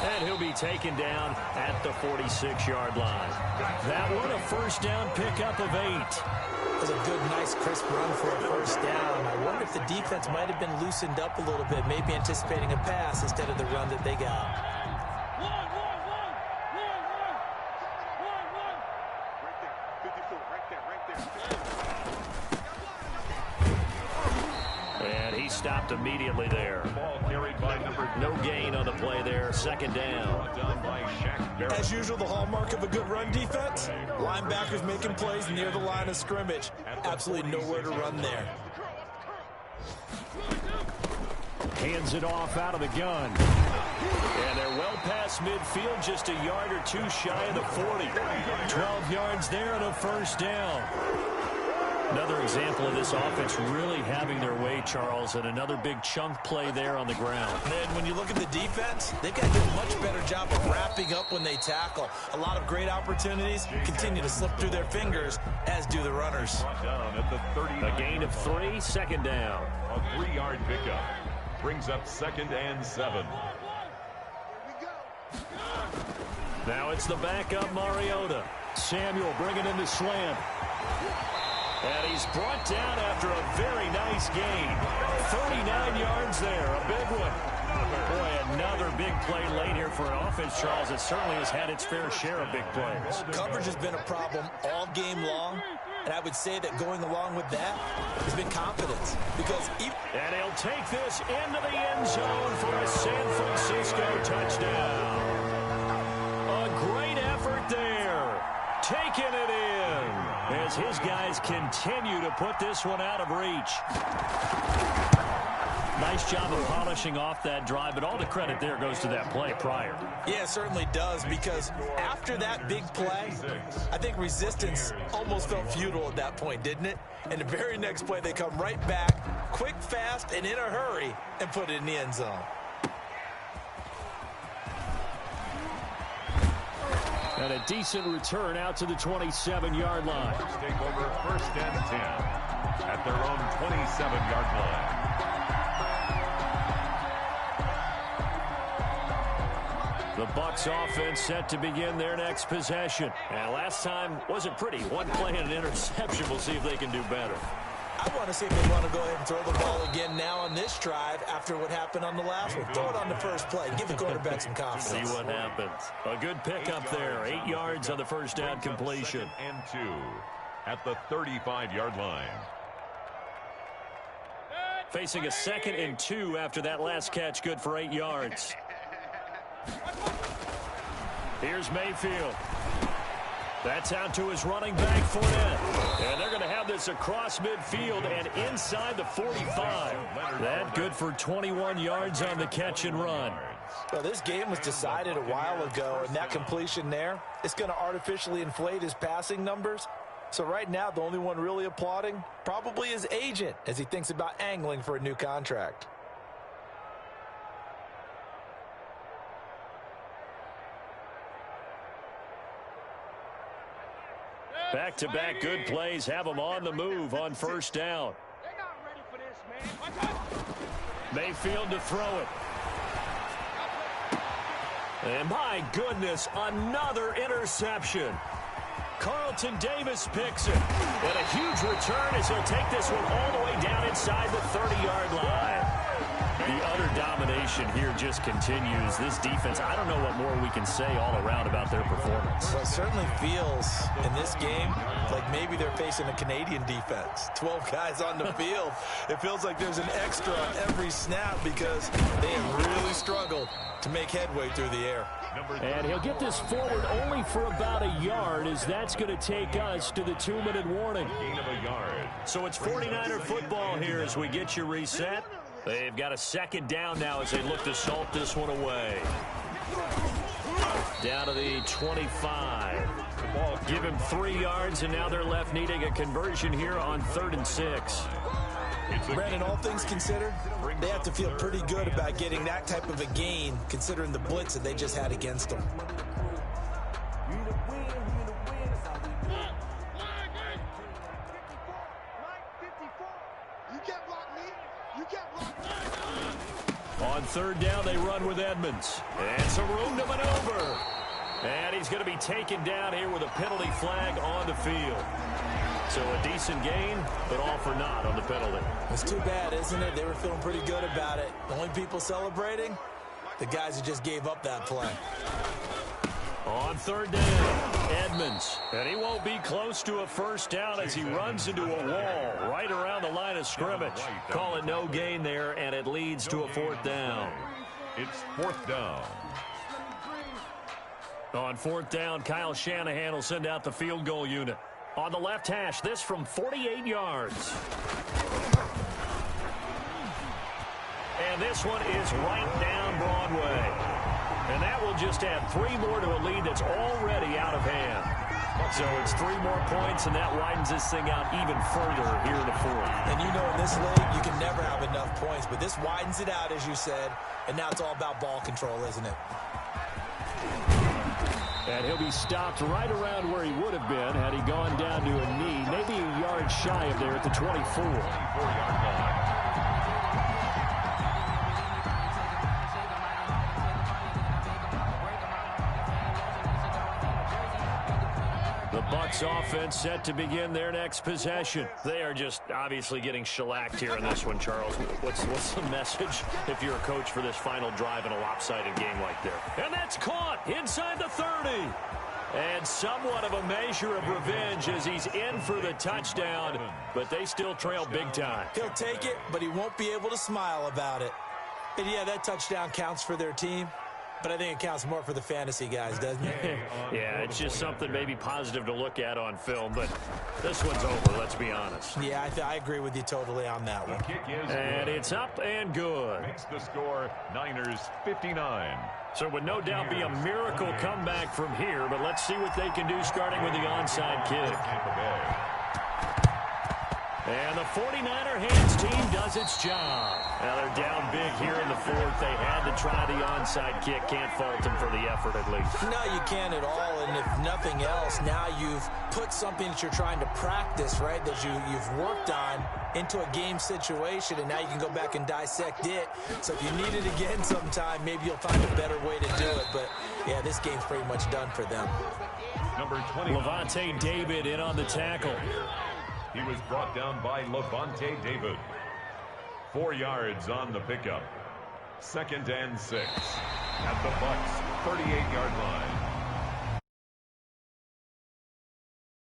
And he'll be taken down at the 46-yard line. That one, a first down pickup of 8. It was a good, nice, crisp run for a first down. I wonder if the defense might have been loosened up a little bit, maybe anticipating a pass instead of the run that they got. And he stopped immediately there. No gain on the play there. Second down. As usual, the hallmark of a good run defense, linebackers making plays near the line of scrimmage. Absolutely nowhere to run there. Hands it off out of the gun. And they're well past midfield, just a yard or two shy of the 40. 12 yards there and a first down. Another example of this offense really having their way, Charles, and another big chunk play there on the ground. And when you look at the defense, they've got to do a much better job of wrapping up when they tackle. A lot of great opportunities continue to slip through their fingers, as do the runners. A gain of 3, second down. A 3-yard pickup brings up 2nd and 7. Now it's the backup Mariota. Samuel bringing in the slant. And he's brought down after a very nice gain. 39 yards there, a big one. Boy, another big play late here for an offense, Charles. It certainly has had its fair share of big plays. Coverage has been a problem all game long, and I would say that going along with that has been confidence. And he'll take this into the end zone for a San Francisco touchdown. A great effort there. Taking it in as his guys continue to put this one out of reach. Nice job of polishing off that drive, but all the credit there goes to that play prior. Yeah, it certainly does, because after that big play, I think resistance almost felt futile at that point, didn't it? And the very next play, they come right back, quick, fast, and in a hurry, and put it in the end zone. And a decent return out to the 27-yard line. Take over 1st and 10 at their own 27-yard line. The Bucks offense set to begin their next possession. And last time wasn't pretty. One play and an interception. We'll see if they can do better. I want to see if they want to go ahead and throw the ball again now on this drive after what happened on the last one. Throw it on the first play. Give the quarterback some confidence. See what happens. A good pickup there. 8 yards on the first down completion. 2nd and 2 at the 35-yard line. Facing a 2nd and 2 after that last catch. Good for 8 yards. Here's Mayfield. That's out to his running back, Fournette. And they're going to have this across midfield and inside the 45. That good for 21 yards on the catch and run. Well, this game was decided a while ago, and that completion there is going to artificially inflate his passing numbers. So right now, the only one really applauding probably his agent as he thinks about angling for a new contract. Back-to-back good plays have them on the move on first down. They're not ready for this, man. Mayfield to throw it. And my goodness, another interception. Carlton Davis picks it. And a huge return as he'll take this one all the way down inside the 30-yard line. The utter domination here just continues. This defense, I don't know what more we can say all around about their performance. Well, it certainly feels in this game like maybe they're facing a Canadian defense. 12 guys on the field. It feels like there's an extra on every snap because they have really struggled to make headway through the air. And he'll get this forward only for about a yard, as that's going to take us to the 2-minute warning. Gain of a yard. So it's 49er football here as we get you reset. They've got a second down now as they look to salt this one away. Down to the 25. Give him 3 yards, and now they're left needing a conversion here on 3rd and 6. Brandon, all things considered, they have to feel pretty good about getting that type of a gain considering the blitz that they just had against them. On 3rd down, they run with Edmonds. And some room to maneuver. And he's going to be taken down here with a penalty flag on the field. So a decent gain, but all for naught on the penalty. It's too bad, isn't it? They were feeling pretty good about it. The only people celebrating, the guys who just gave up that play. On 3rd down, Edmonds. And he won't be close to a first down as he runs into a wall right around the line of scrimmage. Call it no gain there, and it leads to a 4th down. It's 4th down. On 4th down, Kyle Shanahan will send out the field goal unit. On the left hash, this from 48 yards. And this one is right down Broadway. And that will just add 3 more to a lead that's already out of hand. So it's 3 more points, and that widens this thing out even further here in the 4th. And you know in this league, you can never have enough points. But this widens it out, as you said. And now it's all about ball control, isn't it? And he'll be stopped right around where he would have been had he gone down to a knee, maybe a yard shy of there at the 24. 24-yard line. The Bucks offense set to begin their next possession. They are just obviously getting shellacked here in this one, Charles. What's the message if you're a coach for this final drive in a lopsided game like that? And that's caught inside the 30. And somewhat of a measure of revenge as he's in for the touchdown, but they still trail big time. He'll take it, but he won't be able to smile about it. And yeah, that touchdown counts for their team. But I think it counts more for the fantasy guys, doesn't it? Yeah, it's just something maybe positive to look at on film, but this one's over, let's be honest. Yeah, I agree with you totally on that one. And it's up and good. Makes the score Niners 59. So it would no doubt be a miracle comeback from here, but let's see what they can do starting with the onside kick. And the 49er hands team does its job. Now they're down big here in the 4th. They had to try the onside kick. Can't fault them for the effort at least. No, you can't at all. And if nothing else, now you've put something that you're trying to practice, right, that you've worked on into a game situation, and now you can go back and dissect it. So if you need it again sometime, maybe you'll find a better way to do it. But, yeah, this game's pretty much done for them. Number 20. Levante David in on the tackle. He was brought down by Levante David. 4 yards on the pickup. 2nd and 6 at the Bucks' 38-yard line.